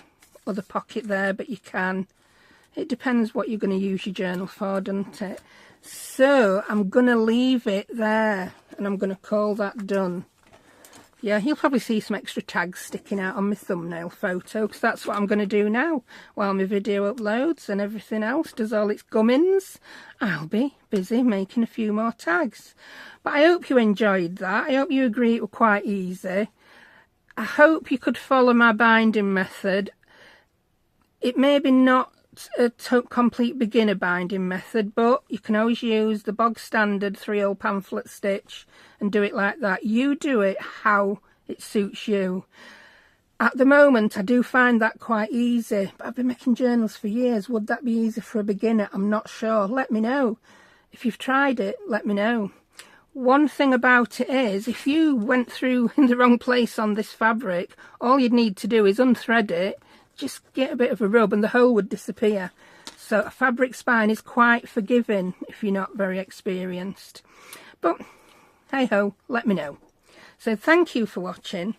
S1: other pocket there, but you can. It depends what you're going to use your journal for, doesn't it? So I'm going to leave it there and I'm going to call that done. Yeah, you'll probably see some extra tags sticking out on my thumbnail photo because that's what I'm going to do now while my video uploads and everything else does all its gummins. I'll be busy making a few more tags. But I hope you enjoyed that. I hope you agree it was quite easy. I hope you could follow my binding method. It may be not a complete beginner binding method, but you can always use the bog standard 3/0 pamphlet stitch and do it like that. You do it how it suits you. At the moment I do find that quite easy, but I've been making journals for years. Would that be easy for a beginner? I'm not sure. Let me know. If you've tried it, let me know. One thing about it is, if you went through in the wrong place on this fabric, all you'd need to do is unthread it, just get a bit of a rub and the hole would disappear. So a fabric spine is quite forgiving if you're not very experienced. But hey ho, let me know. So thank you for watching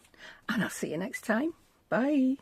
S1: and I'll see you next time. Bye.